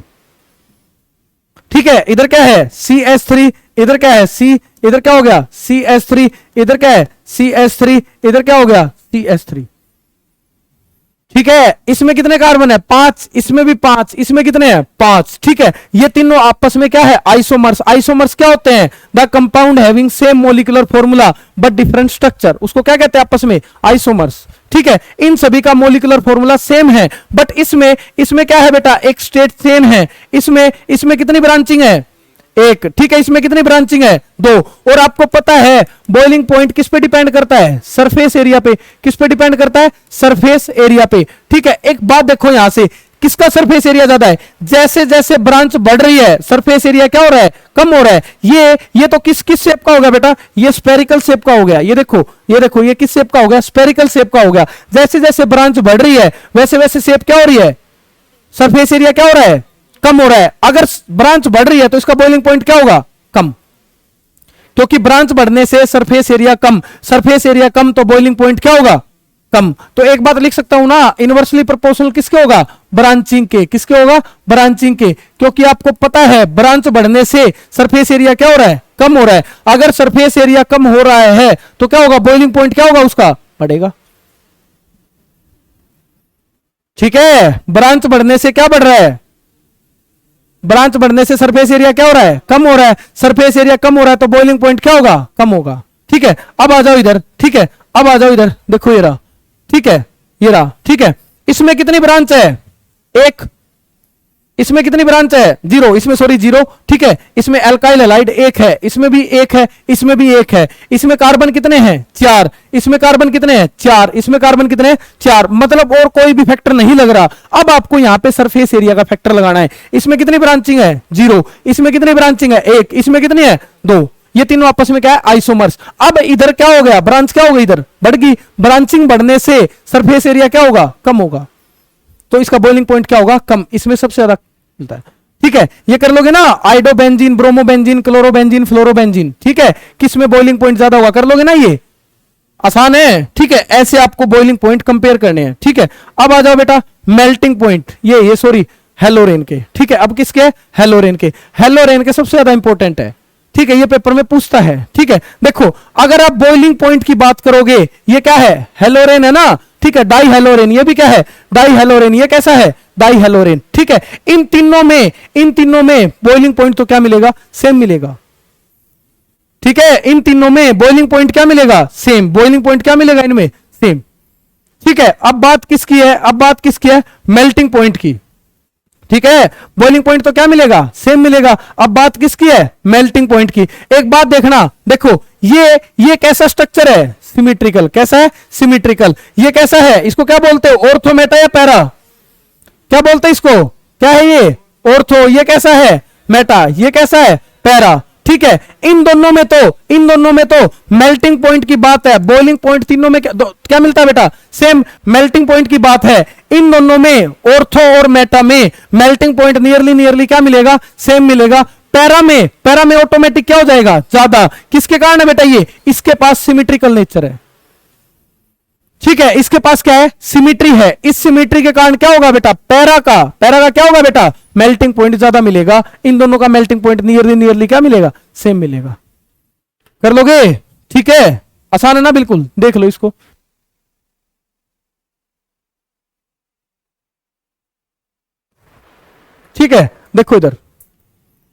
ठीक है। इधर क्या है CS3, इधर क्या है C, इधर क्या हो गया CS3, इधर क्या है CS3, इधर क्या हो गया CS3, ठीक है। इसमें कितने कार्बन है 5, इसमें भी 5, इसमें कितने हैं 5, ठीक है। ये तीनों आपस में क्या है आइसोमर्स। आइसोमर्स क्या होते हैं? The compound having same molecular formula but different structure, उसको क्या कहते हैं आपस में आइसोमर्स, ठीक है। इन सभी का मोलिकुलर फॉर्मूला सेम है, बट इसमें क्या है बेटा एक स्टेट चेन है। इसमें कितनी ब्रांचिंग है? एक, ठीक है। इसमें कितनी ब्रांचिंग है? 2। और आपको पता है बॉइलिंग पॉइंट किस पे डिपेंड करता है? सरफेस एरिया पे। किस पे डिपेंड करता है? सरफेस एरिया पे, ठीक है। एक बात देखो यहां से, किसका सरफेस एरिया ज्यादा है? जैसे जैसे ब्रांच बढ़ रही है सरफेस एरिया क्या हो रहा है? कम हो रहा है। ये तो किस शेप का हो गया बेटा? ये स्फेरिकल शेप का हो गया। ये देखो ये किस शेप का हो गया? स्फेरिकल शेप का हो गया। जैसे जैसे ब्रांच बढ़ रही है वैसे वैसे शेप क्या हो रही है? सरफेस एरिया क्या हो रहा है? कम हो रहा है। अगर ब्रांच बढ़ रही है तो इसका बॉइलिंग पॉइंट क्या होगा? कम, क्योंकि ब्रांच बढ़ने से सरफेस एरिया कम, सरफेस एरिया कम तो बॉइलिंग पॉइंट क्या होगा? कम। तो एक बात लिख सकता हूं ना, इनवर्सली प्रोपोर्शनल किसके होगा? ब्रांचिंग के। किसके होगा? ब्रांचिंग के, क्योंकि आपको पता है ब्रांच बढ़ने से सरफेस एरिया क्या हो रहा है? कम हो रहा है। अगर सरफेस एरिया कम हो रहा है तो क्या होगा? बॉइलिंग पॉइंट क्या होगा? उसका बढ़ेगा, ठीक है। ब्रांच बढ़ने से क्या बढ़ रहा है? ब्रांच बढ़ने से सरफेस एरिया क्या हो रहा है? कम हो रहा है। सरफेस एरिया कम हो रहा है तो बॉइलिंग पॉइंट क्या होगा? कम होगा, ठीक है। अब आ जाओ इधर, ठीक है। अब आ जाओ इधर, देखो ये रहा, ठीक है, ये रहा, ठीक है। इसमें कितनी ब्रांच है? एक। इसमें कितनी ब्रांच है? 0। इसमें सॉरी 0, ठीक है। इसमें एल्काइल हैलाइड 1 है, इसमें भी 1 है, इसमें भी 1 है। इसमें कार्बन कितने हैं? 4। इसमें कार्बन कितने हैं? 4। इसमें कार्बन कितने हैं? 4। मतलब और कोई भी फैक्टर नहीं लग रहा। अब आपको यहां पे सरफेस एरिया का फैक्टर लगाना है। इसमें कितनी ब्रांचिंग है? 0। इसमें कितनी ब्रांचिंग है? 1। इसमें कितनी है? 2। ये तीनों आपस में क्या है? आइसोमर्स। अब इधर क्या हो गया? ब्रांच क्या हो गई? इधर बढ़ गई। ब्रांचिंग बढ़ने से सरफेस एरिया क्या होगा? कम होगा, तो इसका बॉइलिंग पॉइंट क्या होगा? कम। इसमें सबसे ज्यादा मिलता है, ठीक है। ये कर लोगे ना, आइडोबेंजीन, ब्रोमोबेंजीन, क्लोरोबेंजीन, फ्लोरोबेंजीन, ठीक है। किस में बॉइलिंग पॉइंट ज्यादा होगा? कर लोगे ना, ये आसान है, ठीक है। ऐसे आपको बॉइलिंग पॉइंट कंपेयर करने हैं, ठीक है। अब आ जाओ बेटा मेल्टिंग पॉइंट, ये सॉरी हेलोरेन के, ठीक है। अब किसके? हेलोरेन के। हेलोरेन के सबसे ज्यादा इंपॉर्टेंट है, ठीक है। ये पेपर में पूछता है, ठीक है। देखो अगर आप बॉइलिंग पॉइंट की बात करोगे, ये क्या है? हेलोरेन है ना, ठीक है। डाई हेलोरेन, ये भी क्या है? डाई हेलोरेन। ये कैसा है? डाई हेलोरेन, ठीक है। इन तीनों में बॉइलिंग पॉइंट तो क्या मिलेगा? सेम मिलेगा, ठीक है। इन तीनों में बॉइलिंग पॉइंट क्या मिलेगा? सेम। बॉइलिंग पॉइंट क्या मिलेगा इनमें? सेम, ठीक है। अब बात किसकी है? अब बात किसकी है? मेल्टिंग पॉइंट की, ठीक है। बॉइलिंग पॉइंट तो क्या मिलेगा? सेम मिलेगा। अब बात किसकी है? मेल्टिंग पॉइंट की। एक बात देखना, देखो ये कैसा स्ट्रक्चर है? सिमिट्रिकल। कैसा है? सिमिट्रिकल। ये कैसा है? इसको क्या बोलते हो? ऑर्थो, मेटा या पैरा? क्या बोलते हैं इसको? क्या है ये? ऑर्थो। ये कैसा है? मेटा। ये कैसा है? पैरा, ठीक है। इन दोनों में तो मेल्टिंग पॉइंट की बात है। बॉइलिंग पॉइंट तीनों में क्या मिलता है बेटा? सेम। मेल्टिंग पॉइंट की बात है। इन दोनों में, ऑर्थो और मेटा में, मेल्टिंग पॉइंट नियरली क्या मिलेगा? सेम मिलेगा। पैरा में ऑटोमेटिक क्या हो जाएगा? ज्यादा। किसके कारण है बेटा? ये इसके पास सिमिट्रिकल नेचर है, ठीक है। इसके पास क्या है? सिमिट्री है। इस सिमिट्री के कारण क्या होगा बेटा? पैरा का क्या होगा बेटा? मेल्टिंग पॉइंट ज्यादा मिलेगा। इन दोनों का मेल्टिंग पॉइंट नियरली क्या मिलेगा? सेम मिलेगा। कर लोगे? ठीक है, आसान है ना? बिल्कुल। देख लो इसको, ठीक है। देखो इधर,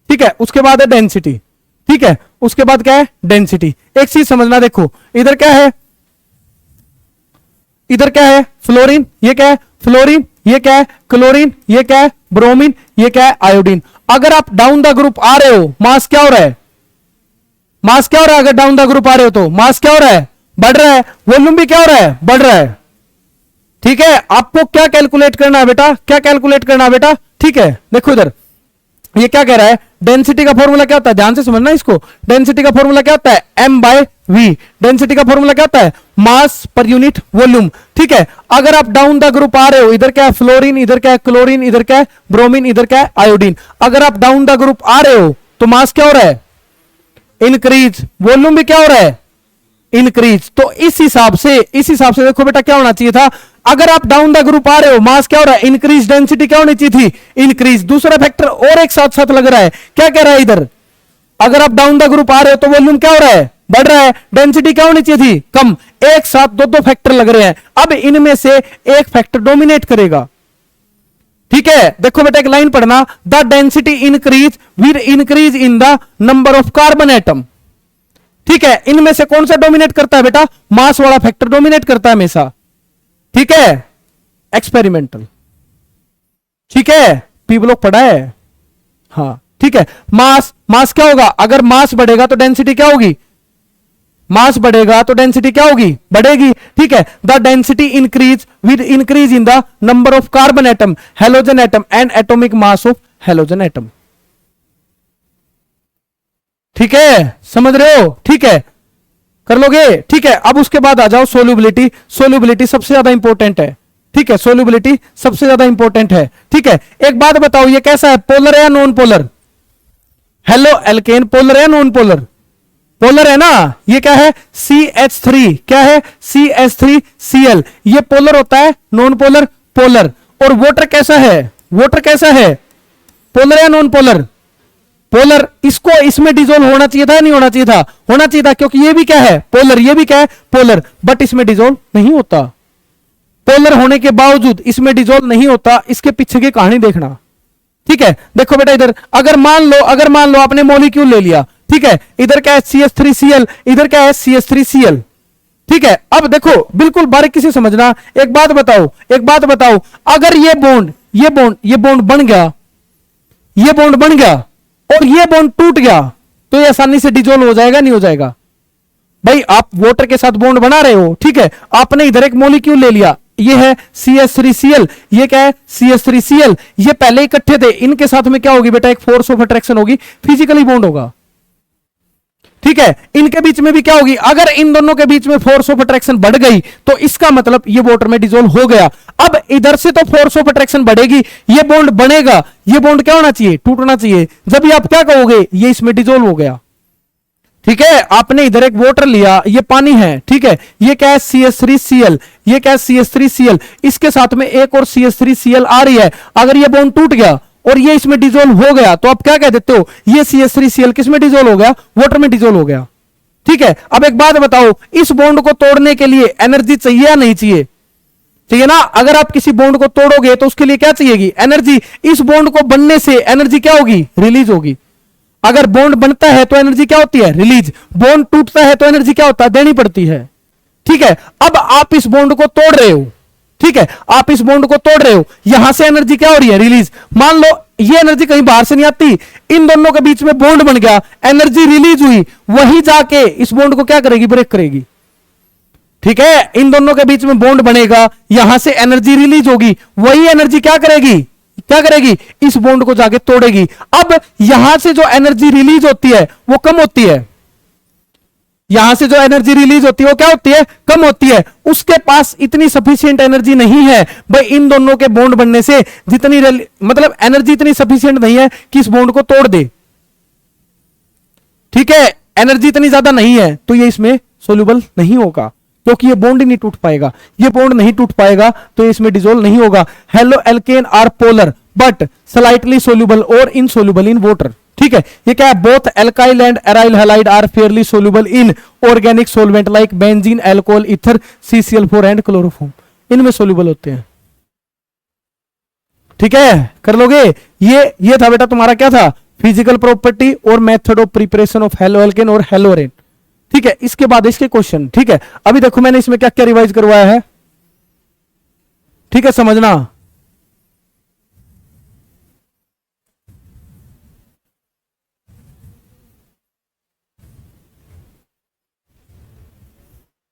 ठीक है। उसके बाद है डेंसिटी, ठीक है। उसके बाद क्या है? डेंसिटी। एक चीज समझना, देखो इधर क्या है? इधर क्या है? फ्लोरीन। ये क्या है? फ्लोरीन। ये क्या है? क्लोरीन। ये क्या है? ब्रोमीन। ये क्या है? आयोडीन। अगर आप डाउन द ग्रुप आ रहे हो, मास क्या हो रहा है? मास क्या हो रहा है? अगर डाउन द ग्रुप आ रहे हो तो मास क्या हो रहा है? बढ़ रहा है। वॉल्यूम भी क्या हो रहा है? बढ़ रहा है, ठीक है। आपको क्या कैलकुलेट करना है बेटा? क्या कैलकुलेट करना है बेटा? ठीक है। देखो इधर ये क्या कह रहा है? डेंसिटी का फॉर्मूला क्या होता है? ध्यान से समझना इसको। डेंसिटी का फॉर्मूला क्या होता है? m/v V। डेंसिटी का फॉर्मूला क्या होता है? मास पर यूनिट वॉल्यूम। ठीक है, अगर आप डाउन द ग्रुप आ रहे हो, इधर क्या है फ्लोरीन, इधर क्या है क्लोरीन, इधर क्या है ब्रोमीन, इधर क्या है आयोडीन, अगर आप डाउन द ग्रुप आ रहे हो तो मास क्या हो रहा है? इंक्रीज। वॉल्यूम भी क्या हो रहा है? इंक्रीज। तो इस हिसाब से देखो बेटा क्या होना चाहिए था, अगर आप डाउन द ग्रुप आ रहे हो मास क्या हो रहा है? इंक्रीज। डेंसिटी क्या होनी चाहिए थी? इंक्रीज। दूसरा फैक्टर और एक साथ साथ लग रहा है, क्या कह रहा है इधर? अगर आप डाउन द ग्रुप आ रहे हो तो वॉल्यूम क्या हो रहा है? बढ़ रहा है। डेंसिटी क्या होनी चाहिए थी? कम। एक साथ दो फैक्टर लग रहे हैं, अब इनमें से एक फैक्टर डोमिनेट करेगा। ठीक है, देखो बेटा एक लाइन पढ़ना, the density increase with increase in the number of carbon atom. ठीक है, इनमें से कौन सा डोमिनेट करता है बेटा? मास वाला फैक्टर डोमिनेट करता है हमेशा। ठीक है, एक्सपेरिमेंटल। ठीक है, पी ब्लॉक पढ़ा है। हाँ ठीक है, मास क्या होगा? अगर मास बढ़ेगा तो डेंसिटी क्या होगी? मास बढ़ेगा तो डेंसिटी क्या होगी? बढ़ेगी। ठीक है, the density increase with increase in the number of carbon atom, halogen atom and atomic mass of halogen atom. ठीक है, समझ रहे हो? ठीक है, कर लोगे? ठीक है, अब उसके बाद आ जाओ सोल्यूबिलिटी। सोल्यूबिलिटी सबसे ज्यादा इंपॉर्टेंट है। ठीक है, सोल्यूबिलिटी सबसे ज्यादा इंपॉर्टेंट है। ठीक है, एक बात बताओ, ये कैसा है? पोलर है या non polar? Halo alkane polar है नॉन पोलर? पोलर है ना। ये क्या है? CH3। क्या है? CH3Cl। ये पोलर होता है, नॉन पोलर पोलर। और वाटर कैसा है? वाटर कैसा है? पोलर या नॉन पोलर? पोलर। इसको इसमें डिजोल्व होना चाहिए था या नहीं होना चाहिए था? होना चाहिए था, क्योंकि ये भी क्या है? पोलर। ये भी क्या है? पोलर। बट इसमें डिजोल्व नहीं होता। पोलर होने के बावजूद इसमें डिजोल्व नहीं होता। इसके पीछे की कहानी देखना। ठीक है, देखो बेटा इधर अगर मान लो आपने मॉलिक्यूल ले लिया। ठीक है, इधर क्या है? CH3Cl, इधर क्या है? CH3Cl। ठीक है, अब देखो बिल्कुल बारीकी से समझना। एक बात बताओ, अगर ये बॉन्ड बन गया, ये बॉन्ड बन गया और ये बॉन्ड टूट गया, तो ये आसानी से डिजोल्व हो जाएगा नहीं हो जाएगा? भाई आप वाटर के साथ बॉन्ड बना रहे हो। ठीक है, आपने इधर एक मॉलिक्यूल ले लिया, ये है CH3Cl, ये क्या है? CH3Cl। ये पहले इकट्ठे थे, इनके साथ में क्या होगी बेटा? एक फोर्स ऑफ अट्रैक्शन होगी, फिजिकली बॉन्ड होगा। ठीक है, इनके बीच में भी क्या होगी? अगर इन दोनों के बीच में फोर्स ऑफ अट्रैक्शन बढ़ गई तो इसका मतलब ये वाटर में डिसॉल्व हो गया। अब इधर से तो फोर्स ऑफ अट्रैक्शन बढ़ेगी, ये बॉन्ड बनेगा, ये बॉन्ड क्या होना चाहिए? टूटना चाहिए। जब ये आप क्या कहोगे? ये इसमें डिसॉल्व हो गया। ठीक है, आपने इधर एक वाटर लिया, ये पानी है। ठीक है, ये क्या है? CH3Cl। ये क्या है? CH3Cl। इसके साथ में एक और CH3Cl आ रही है। अगर ये बॉन्ड टूट गया और ये इसमें डिसॉल्व हो गया तो आप क्या कह देते हो? ये CH3Cl किस में डिसॉल्व हो गया? वाटर में डिसॉल्व हो गया। ठीक है, अब एक बात बताओ, इस बॉन्ड को तोड़ने के लिए एनर्जी चाहिए या नहीं चाहिए? चाहिए ना। अगर आप किसी बॉन्ड को तोड़ोगे तो उसके लिए क्या चाहिएगी? एनर्जी। इस बॉन्ड को बनने से एनर्जी क्या होगी? रिलीज होगी। अगर बॉन्ड बनता है तो एनर्जी क्या होती है? रिलीज। बॉन्ड टूटता है तो एनर्जी क्या होता है? देनी पड़ती है। ठीक है, अब आप इस बॉन्ड को तोड़ रहे हो। ठीक है, आप इस बॉन्ड को तोड़ रहे हो, यहां से एनर्जी क्या हो रही है? रिलीज। मान लो ये एनर्जी कहीं बाहर से नहीं आती, इन दोनों के बीच में बॉन्ड बन गया, एनर्जी रिलीज हुई, वही जाके इस बॉन्ड को क्या करेगी? ब्रेक करेगी। ठीक है, इन दोनों के बीच में बॉन्ड बनेगा, यहां से एनर्जी रिलीज होगी, वही एनर्जी क्या करेगी? क्या करेगी? इस बॉन्ड को जाके तोड़ेगी। अब यहां से जो एनर्जी रिलीज होती है वो कम होती है। यहां से जो एनर्जी रिलीज होती है वो क्या होती है? कम होती है। उसके पास इतनी सफिशिएंट एनर्जी नहीं है भाई इन दोनों के बॉन्ड बनने से, जितनी मतलब एनर्जी इतनी सफिशिएंट नहीं है कि इस बॉन्ड को तोड़ दे। ठीक है, एनर्जी इतनी ज्यादा नहीं है तो ये इसमें सोल्यूबल नहीं होगा, क्योंकि ये बॉन्ड ही नहीं टूट पाएगा। ये बॉन्ड नहीं टूट पाएगा तो इसमें डिसॉल्व नहीं होगा। Haloalkane are polar but slightly soluble और इनसोल्यूबल इन वाटर। ठीक है, ये क्या है? Both alkyl and aryl halide are fairly soluble in organic solvent like benzene, alcohol, ether, CCl4 and chloroform. इनमें सोल्यूबल होते हैं। ठीक है, कर लोगे? ये था बेटा तुम्हारा क्या था? फिजिकल प्रॉपर्टी और method of preparation of halo alkane और हेलोरेन। ठीक है, इसके बाद इसके क्वेश्चन। ठीक है, अभी देखो मैंने इसमें क्या क्या रिवाइज करवाया है। ठीक है, समझना।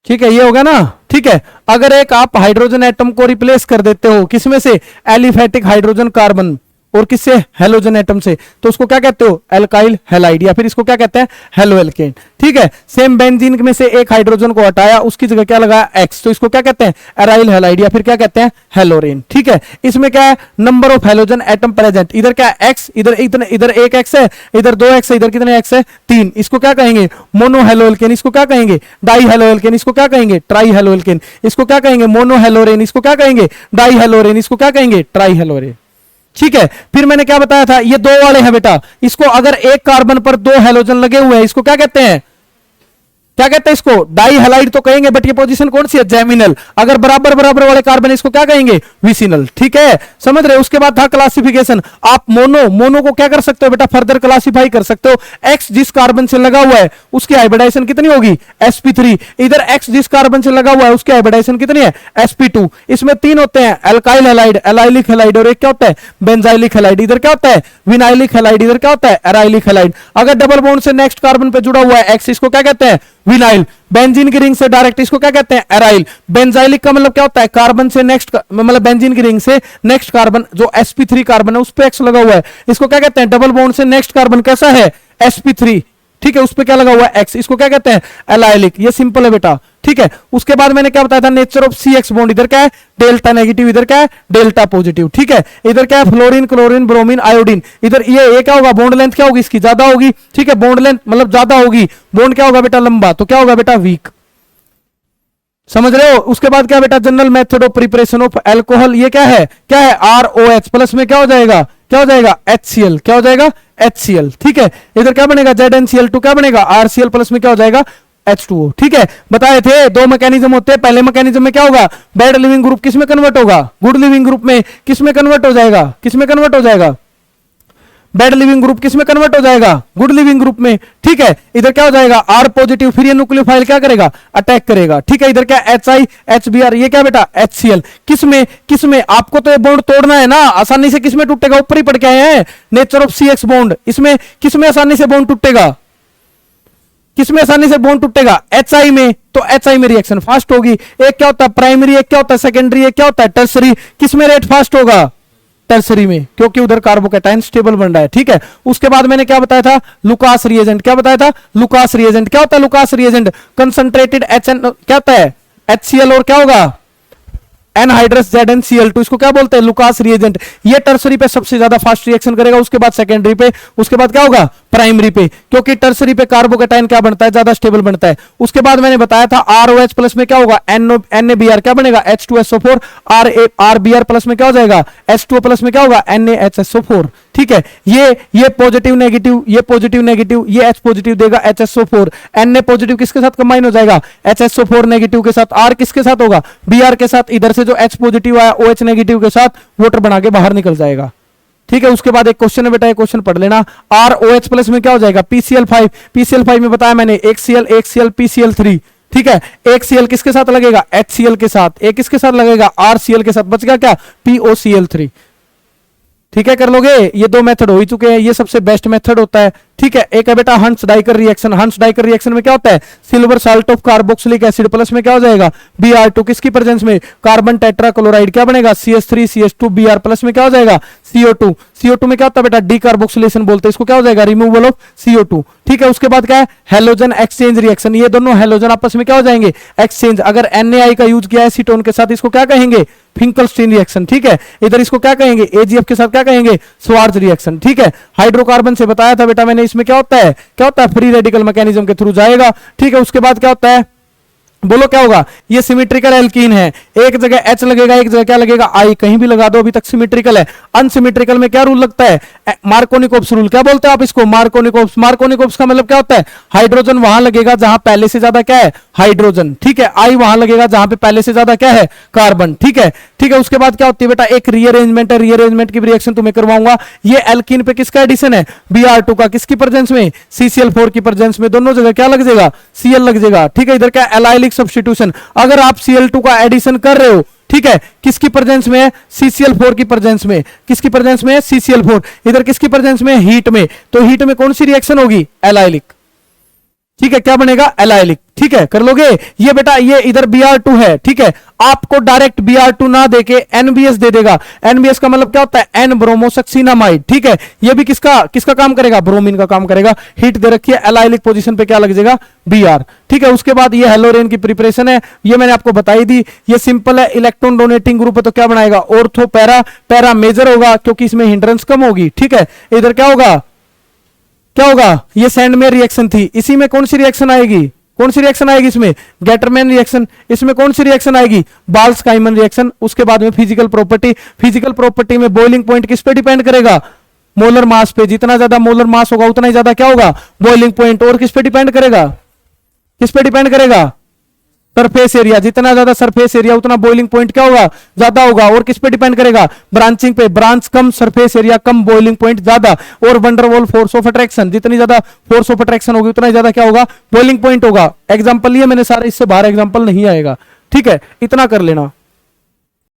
ठीक है, ये होगा ना। ठीक है, अगर एक आप हाइड्रोजन एटम को रिप्लेस कर देते हो किसमें से? एलिफेटिक हाइड्रोजन कार्बन, और किससे, हेलोजन एटम से, तो उसको क्या कहते हो, एल्काइल हैलाइड, या फिर इसको क्या कहते हैं, हेलो एल्केन। ठीक है, सेम बेंजीन में से एक हाइड्रोजन को हटाया, उसकी जगह क्या लगाया, एक्स, तो इसको क्या कहते हैं, एराइल हैलाइड, या फिर क्या कहते हैं, हेलोरेन। ठीक है, इसमें क्या है, number of halogen atom present, इधर क्या है एक्स, इधर इधर एक एक्स है, इधर 2 एक्स है, इधर कितने एक्स है, 3, इसको क्या कहेंगे, मोनो हेलो एल्केन, इसको क्या कहेंगे, डाई हेलो एल्केन, इसको क्या कहेंगे, ट्राई हेलो एल्केन, इसको क्या कहेंगे, मोनो हेलोरेन, इसको क्या कहेंगे, डाई हेलोरेन, इसको क्या कहेंगे, ट्राई हेलोरेन। ठीक है, फिर मैंने क्या बताया था, ये 2 वाले हैं बेटा, इसको अगर एक कार्बन पर 2 हेलोजन लगे हुए हैं, इसको क्या कहते हैं, क्या कहते हैं, इसको डाई हैलाइड तो कहेंगे, बट ये पोजीशन कौन सी है, जेमिनल। अगर बराबर बराबर वाले कार्बन, इसको क्या कहेंगे, विसिनल। ठीक है, समझ रहे हो। उसके बाद था क्लासिफिकेशन, आप मोनो को क्या कर सकते हो बेटा, फर्दर क्लासिफाई कर सकते हो, एक्स जिस कार्बन से लगा हुआ है उसकी हाइब्रिडाइजेशन कितनी होगी, sp3, इधर एक्स जिस कार्बन से लगा हुआ है उसकी हाइब्रिडाइजेशन कितनी है, sp2। इसमें 3 होते हैं, एल्काइल हैलाइड, एलाइलिक हैलाइड, और एक क्या होता है, बेंजाइलिक हैलाइड। इधर क्या होता है, विनाइलिक हैलाइड, इधर क्या होता है, एराइलिक हैलाइड। अगर डबल बॉन्ड से नेक्स्ट कार्बन पे जुड़ा हुआ है एक्स, इसको क्या कहते हैं, विनाइल। बेंजीन की रिंग से डायरेक्ट, इसको क्या कहते हैं, एराइल। बेंजाइलिक का मतलब क्या होता है, कार्बन से नेक्स्ट, मतलब बेंजीन की रिंग से नेक्स्ट कार्बन जो sp3 कार्बन है उस पे एक्स लगा हुआ है, इसको क्या कहते हैं, डबल बॉन्ड से नेक्स्ट कार्बन कैसा है, sp3। ठीक है, उस पे क्या लगा हुआ है, एक्स, इसको क्या कहते हैं, एलाइलिक। ये सिंपल है बेटा। ठीक है, उसके बाद मैंने क्या बताया था, nature of C X bond, इधर क्या है, डेल्टा नेगेटिव, इधर क्या है, डेल्टा पॉजिटिव। ठीक है, इधर क्या है, फ्लोरीन, क्लोरीन, ब्रोमीन, आयोडीन। इधर ये क्या होगा, बॉन्ड लेंथ क्या होगी इसकी, ज्यादा होगी। ठीक है, बॉन्ड लेंथ मतलब ज्यादा होगी, बॉन्ड क्या होगा बेटा, लंबा, तो क्या होगा बेटा, वीक। समझ रहे हो। उसके बाद क्या बेटा, general method of preparation of alcohol, ये क्या है, ROH प्लस में क्या हो जाएगा, HCl, क्या हो जाएगा, HCl। ठीक है, इधर क्या बनेगा, ZnCl2, क्या बनेगा, RCl प्लस में क्या हो जाएगा, H2O। ठीक है, बताए थे 2 मैकेनिज्म होते हैं। पहले मैकेनिज्म में क्या होगा, बैड लिविंग ग्रुप किस में कन्वर्ट होगा, गुड लिविंग ग्रुप में। किस में कन्वर्ट हो जाएगा, किस में कन्वर्ट हो जाएगा, बैड लिविंग ग्रुप किस में कन्वर्ट हो जाएगा, गुड लिविंग ग्रुप में। ठीक है, इधर क्या हो जाएगा, R पॉजिटिव, फिर ये न्यूक्लियोफाइल क्या करेगा, अटैक करेगा। ठीक है, इधर क्या HI HBr, ये क्या बेटा, HCl। किस में आपको तो ये बॉन्ड तोड़ना है ना, आसानी से किस में टूटेगा, ऊपर ही पड़ के आए हैं, नेचर ऑफ CX बॉन्ड। इसमें किस में आसानी से बॉन्ड टूटेगा, किसमें आसानी से बॉन्ड टूटेगा, HI में। तो HI में रिएक्शन फास्ट होगी। एक क्या होता है प्राइमरी, एक क्या होता है सेकेंडरी, एक क्या होता है टर्सरी। किसमें रेट फास्ट होगा, टर्सरी में, क्योंकि उधर कार्बोकैटायन स्टेबल बन रहा है। ठीक है, उसके बाद मैंने क्या बताया था, लुकास रिएजेंट। क्या बताया था, लुकास रिएजेंट। क्या होता है लुकास रिएजेंट, कंसंट्रेटेड HN, क्या होता है, HCl, और क्या होगा, एनहाइड्रस ZnCl2, इसको क्या बोलते हैं, लुकास रिएजेंट। ये टर्सरी पे सबसे ज्यादा फास्ट रिएक्शन करेगा, उसके बाद सेकेंडरी पे, उसके बाद क्या होगा, प्राइमरी पे, क्योंकि टर्सरी पे कार्बोकैटायन क्या बनता है, ज्यादा स्टेबल बनता है। उसके बाद मैंने बताया था ROH प्लस में क्या होगा, NaBr, क्या बनेगा, H2SO4। RBr प्लस में क्या हो जाएगा, H2O प्लस में क्या होगा, NaHSO4। ठीक है, ये पॉजिटिव नेगेटिव, ये पॉजिटिव नेगेटिव, ये H पॉजिटिव देगा HSO4। Na पॉजिटिव किसके साथ कंबाइन हो जाएगा, HSO4 नेगेटिव के साथ। R किसके साथ होगा, Br के साथ। इधर से जो H पॉजिटिव आया OH नेगेटिव के साथ वाटर बना के बाहर निकल जाएगा। ठीक है, उसके बाद एक क्वेश्चन है बेटा, एक क्वेश्चन पढ़ लेना। ROH प्लस में क्या हो जाएगा, PCl5। PCl5 में बताया मैंने, एक Cl PCl3। ठीक है, एक Cl किसके साथ लगेगा, HCl के साथ। एक किसके साथ लगेगा, RCl के साथ। बच गया क्या, POCl3। ठीक है, कर लोगे। ये 2 मेथड हो ही चुके हैं, ये सबसे बेस्ट मेथड होता है। ठीक है, एक है बेटा हंस डाइकर रिएक्शन। हंस डाइकर रिएक्शन में क्या होता है, silver salt of carboxylic acid plus में क्या हो जाएगा, Br2, किसकी प्रेजेंस में, कार्बन टेट्राक्लोराइड, क्या बनेगा, CH3 CH2 Br प्लस में क्या हो जाएगा, CO2। CO2 में क्या होता है बेटा, डीकार्बोक्सिलेशन बोलते हैं इसको, क्या हो जाएगा, रिमूवल ऑफ CO2। ठीक है, उसके बाद क्या है, हेलोजन एक्सचेंज रिएक्शन। ये दोनों हेलोजन आपस में क्या हो जाएंगे, एक्सचेंज। अगर NaI का यूज किया है एसीटोन के साथ, इसको क्या कहेंगे, फिंकलस्टीन रिएक्शन। ठीक है, इधर इसको क्या कहेंगे, AgF के साथ क्या कहेंगे, स्वार्ज रिएक्शन। ठीक है, हाइड्रोकार्बन से बताया था बेटा मैंने, इसमें क्या होता है, फ्री रेडिकल मैकेनिज्म के थ्रू जाएगा। ठीक है, उसके बाद क्या होता है, बोलो क्या होगा, ये सिमेट्रिकल एल्कीन है। एक जगह H लगेगा, एक जगह क्या लगेगा, I। कहीं भी लगा दो, अभी तक सिमेट्रिकल है। अनसिमेट्रिकल में क्या रूल लगता है, मार्कोनिकोव्स रूल। क्या बोलते हैं आप इसको, मार्कोनिकोव्स। मार्कोनिकोव्स का मतलब क्या होता है, हाइड्रोजन वहां लगेगा जहां पहले से ज्यादा क्या है, हाइड्रोजन। ठीक है, I वहां लगेगा जहां पे पहले से ज्यादा क्या है, कार्बन। ठीक है, उसके बाद क्या होती है बेटा, एक रीअरेंजमेंट है। रीअरेंजमेंट की भी रिएक्शन तुम्हें करवाऊंगा। ये एल्कीन पे किसका एडिशन है, Br2 का। किसकी प्रेजेंस में, CCl4 की प्रेजेंस में। दोनों जगह क्या लग जाएगा, Cl लग जाएगा। ठीक है, इधर क्या एलाइलिक सब्स्टिट्यूशन। अगर आप Cl2 का एडिशन कर रहे हो, ठीक है, किसकी प्रेजेंस में है, CCl4 की प्रेजेंस में। किसकी प्रेजेंस में है, CCl4। इधर किसकी प्रेजेंस में, हीट में। तो हीट में कौन सी रिएक्शन होगी, एलाइलिक। ठीक है, क्या बनेगा, एलाइलिक। ठीक है, कर लोगे। ये बेटा ये इधर Br2 है, ठीक है, आपको डायरेक्ट Br2 ना देके NBS दे देगा। NBS का मतलब क्या होता है, एन ब्रोमोसक्सिनामाइड। ठीक है, ये भी किसका किसका काम करेगा, ब्रोमीन का काम करेगा। हीट दे रखी है, एलाइलिक पोजीशन पे क्या लग जाएगा, Br। ठीक है, उसके बाद ये हेलोरेन की प्रिपरेशन है, ये मैंने आपको बताई दी। ये सिंपल है, इलेक्ट्रॉन डोनेटिंग ग्रुप है तो क्या बनाएगा, ऑर्थो पैरा। पैरा मेजर होगा क्योंकि इसमें हिंड्रेंस कम होगी। ठीक है, इधर क्या होगा, क्या होगा, ये सैंडमेयर रिएक्शन थी, इसी में कौन सी रिएक्शन आएगी, कौन सी रिएक्शन आएगी इसमें, गेटरमैन रिएक्शन। इसमें कौन सी रिएक्शन आएगी, बाल्स-काइमन रिएक्शन। उसके बाद में फिजिकल प्रॉपर्टी, फिजिकल प्रॉपर्टी में बॉइलिंग पॉइंट किस पे डिपेंड करेगा, मोलर मास पे। जितना ज्यादा मोलर मास होगा उतना ही ज्यादा क्या होगा, बॉइलिंग पॉइंट। और किस पे डिपेंड करेगा, किस पे डिपेंड करेगा, सरफेस एरिया। जितना ज्यादा सरफेस एरिया उतना बॉइलिंग पॉइंट क्या होगा, ज्यादा होगा। और किस पे डिपेंड करेगा, ब्रांचिंग पे। ब्रांच कम, सरफेस एरिया कम, बॉइलिंग पॉइंट ज्यादा। और वंडरवॉल फोर्स ऑफ अट्रैक्शन, जितनी ज्यादा फोर्स ऑफ अट्रैक्शन होगी उतना ही ज्यादा क्या होगा, बॉइलिंग पॉइंट होगा। एग्जांपल ये मैंने सारे, इससे बाहर एग्जांपल नहीं आएगा। ठीक है, इतना कर लेना।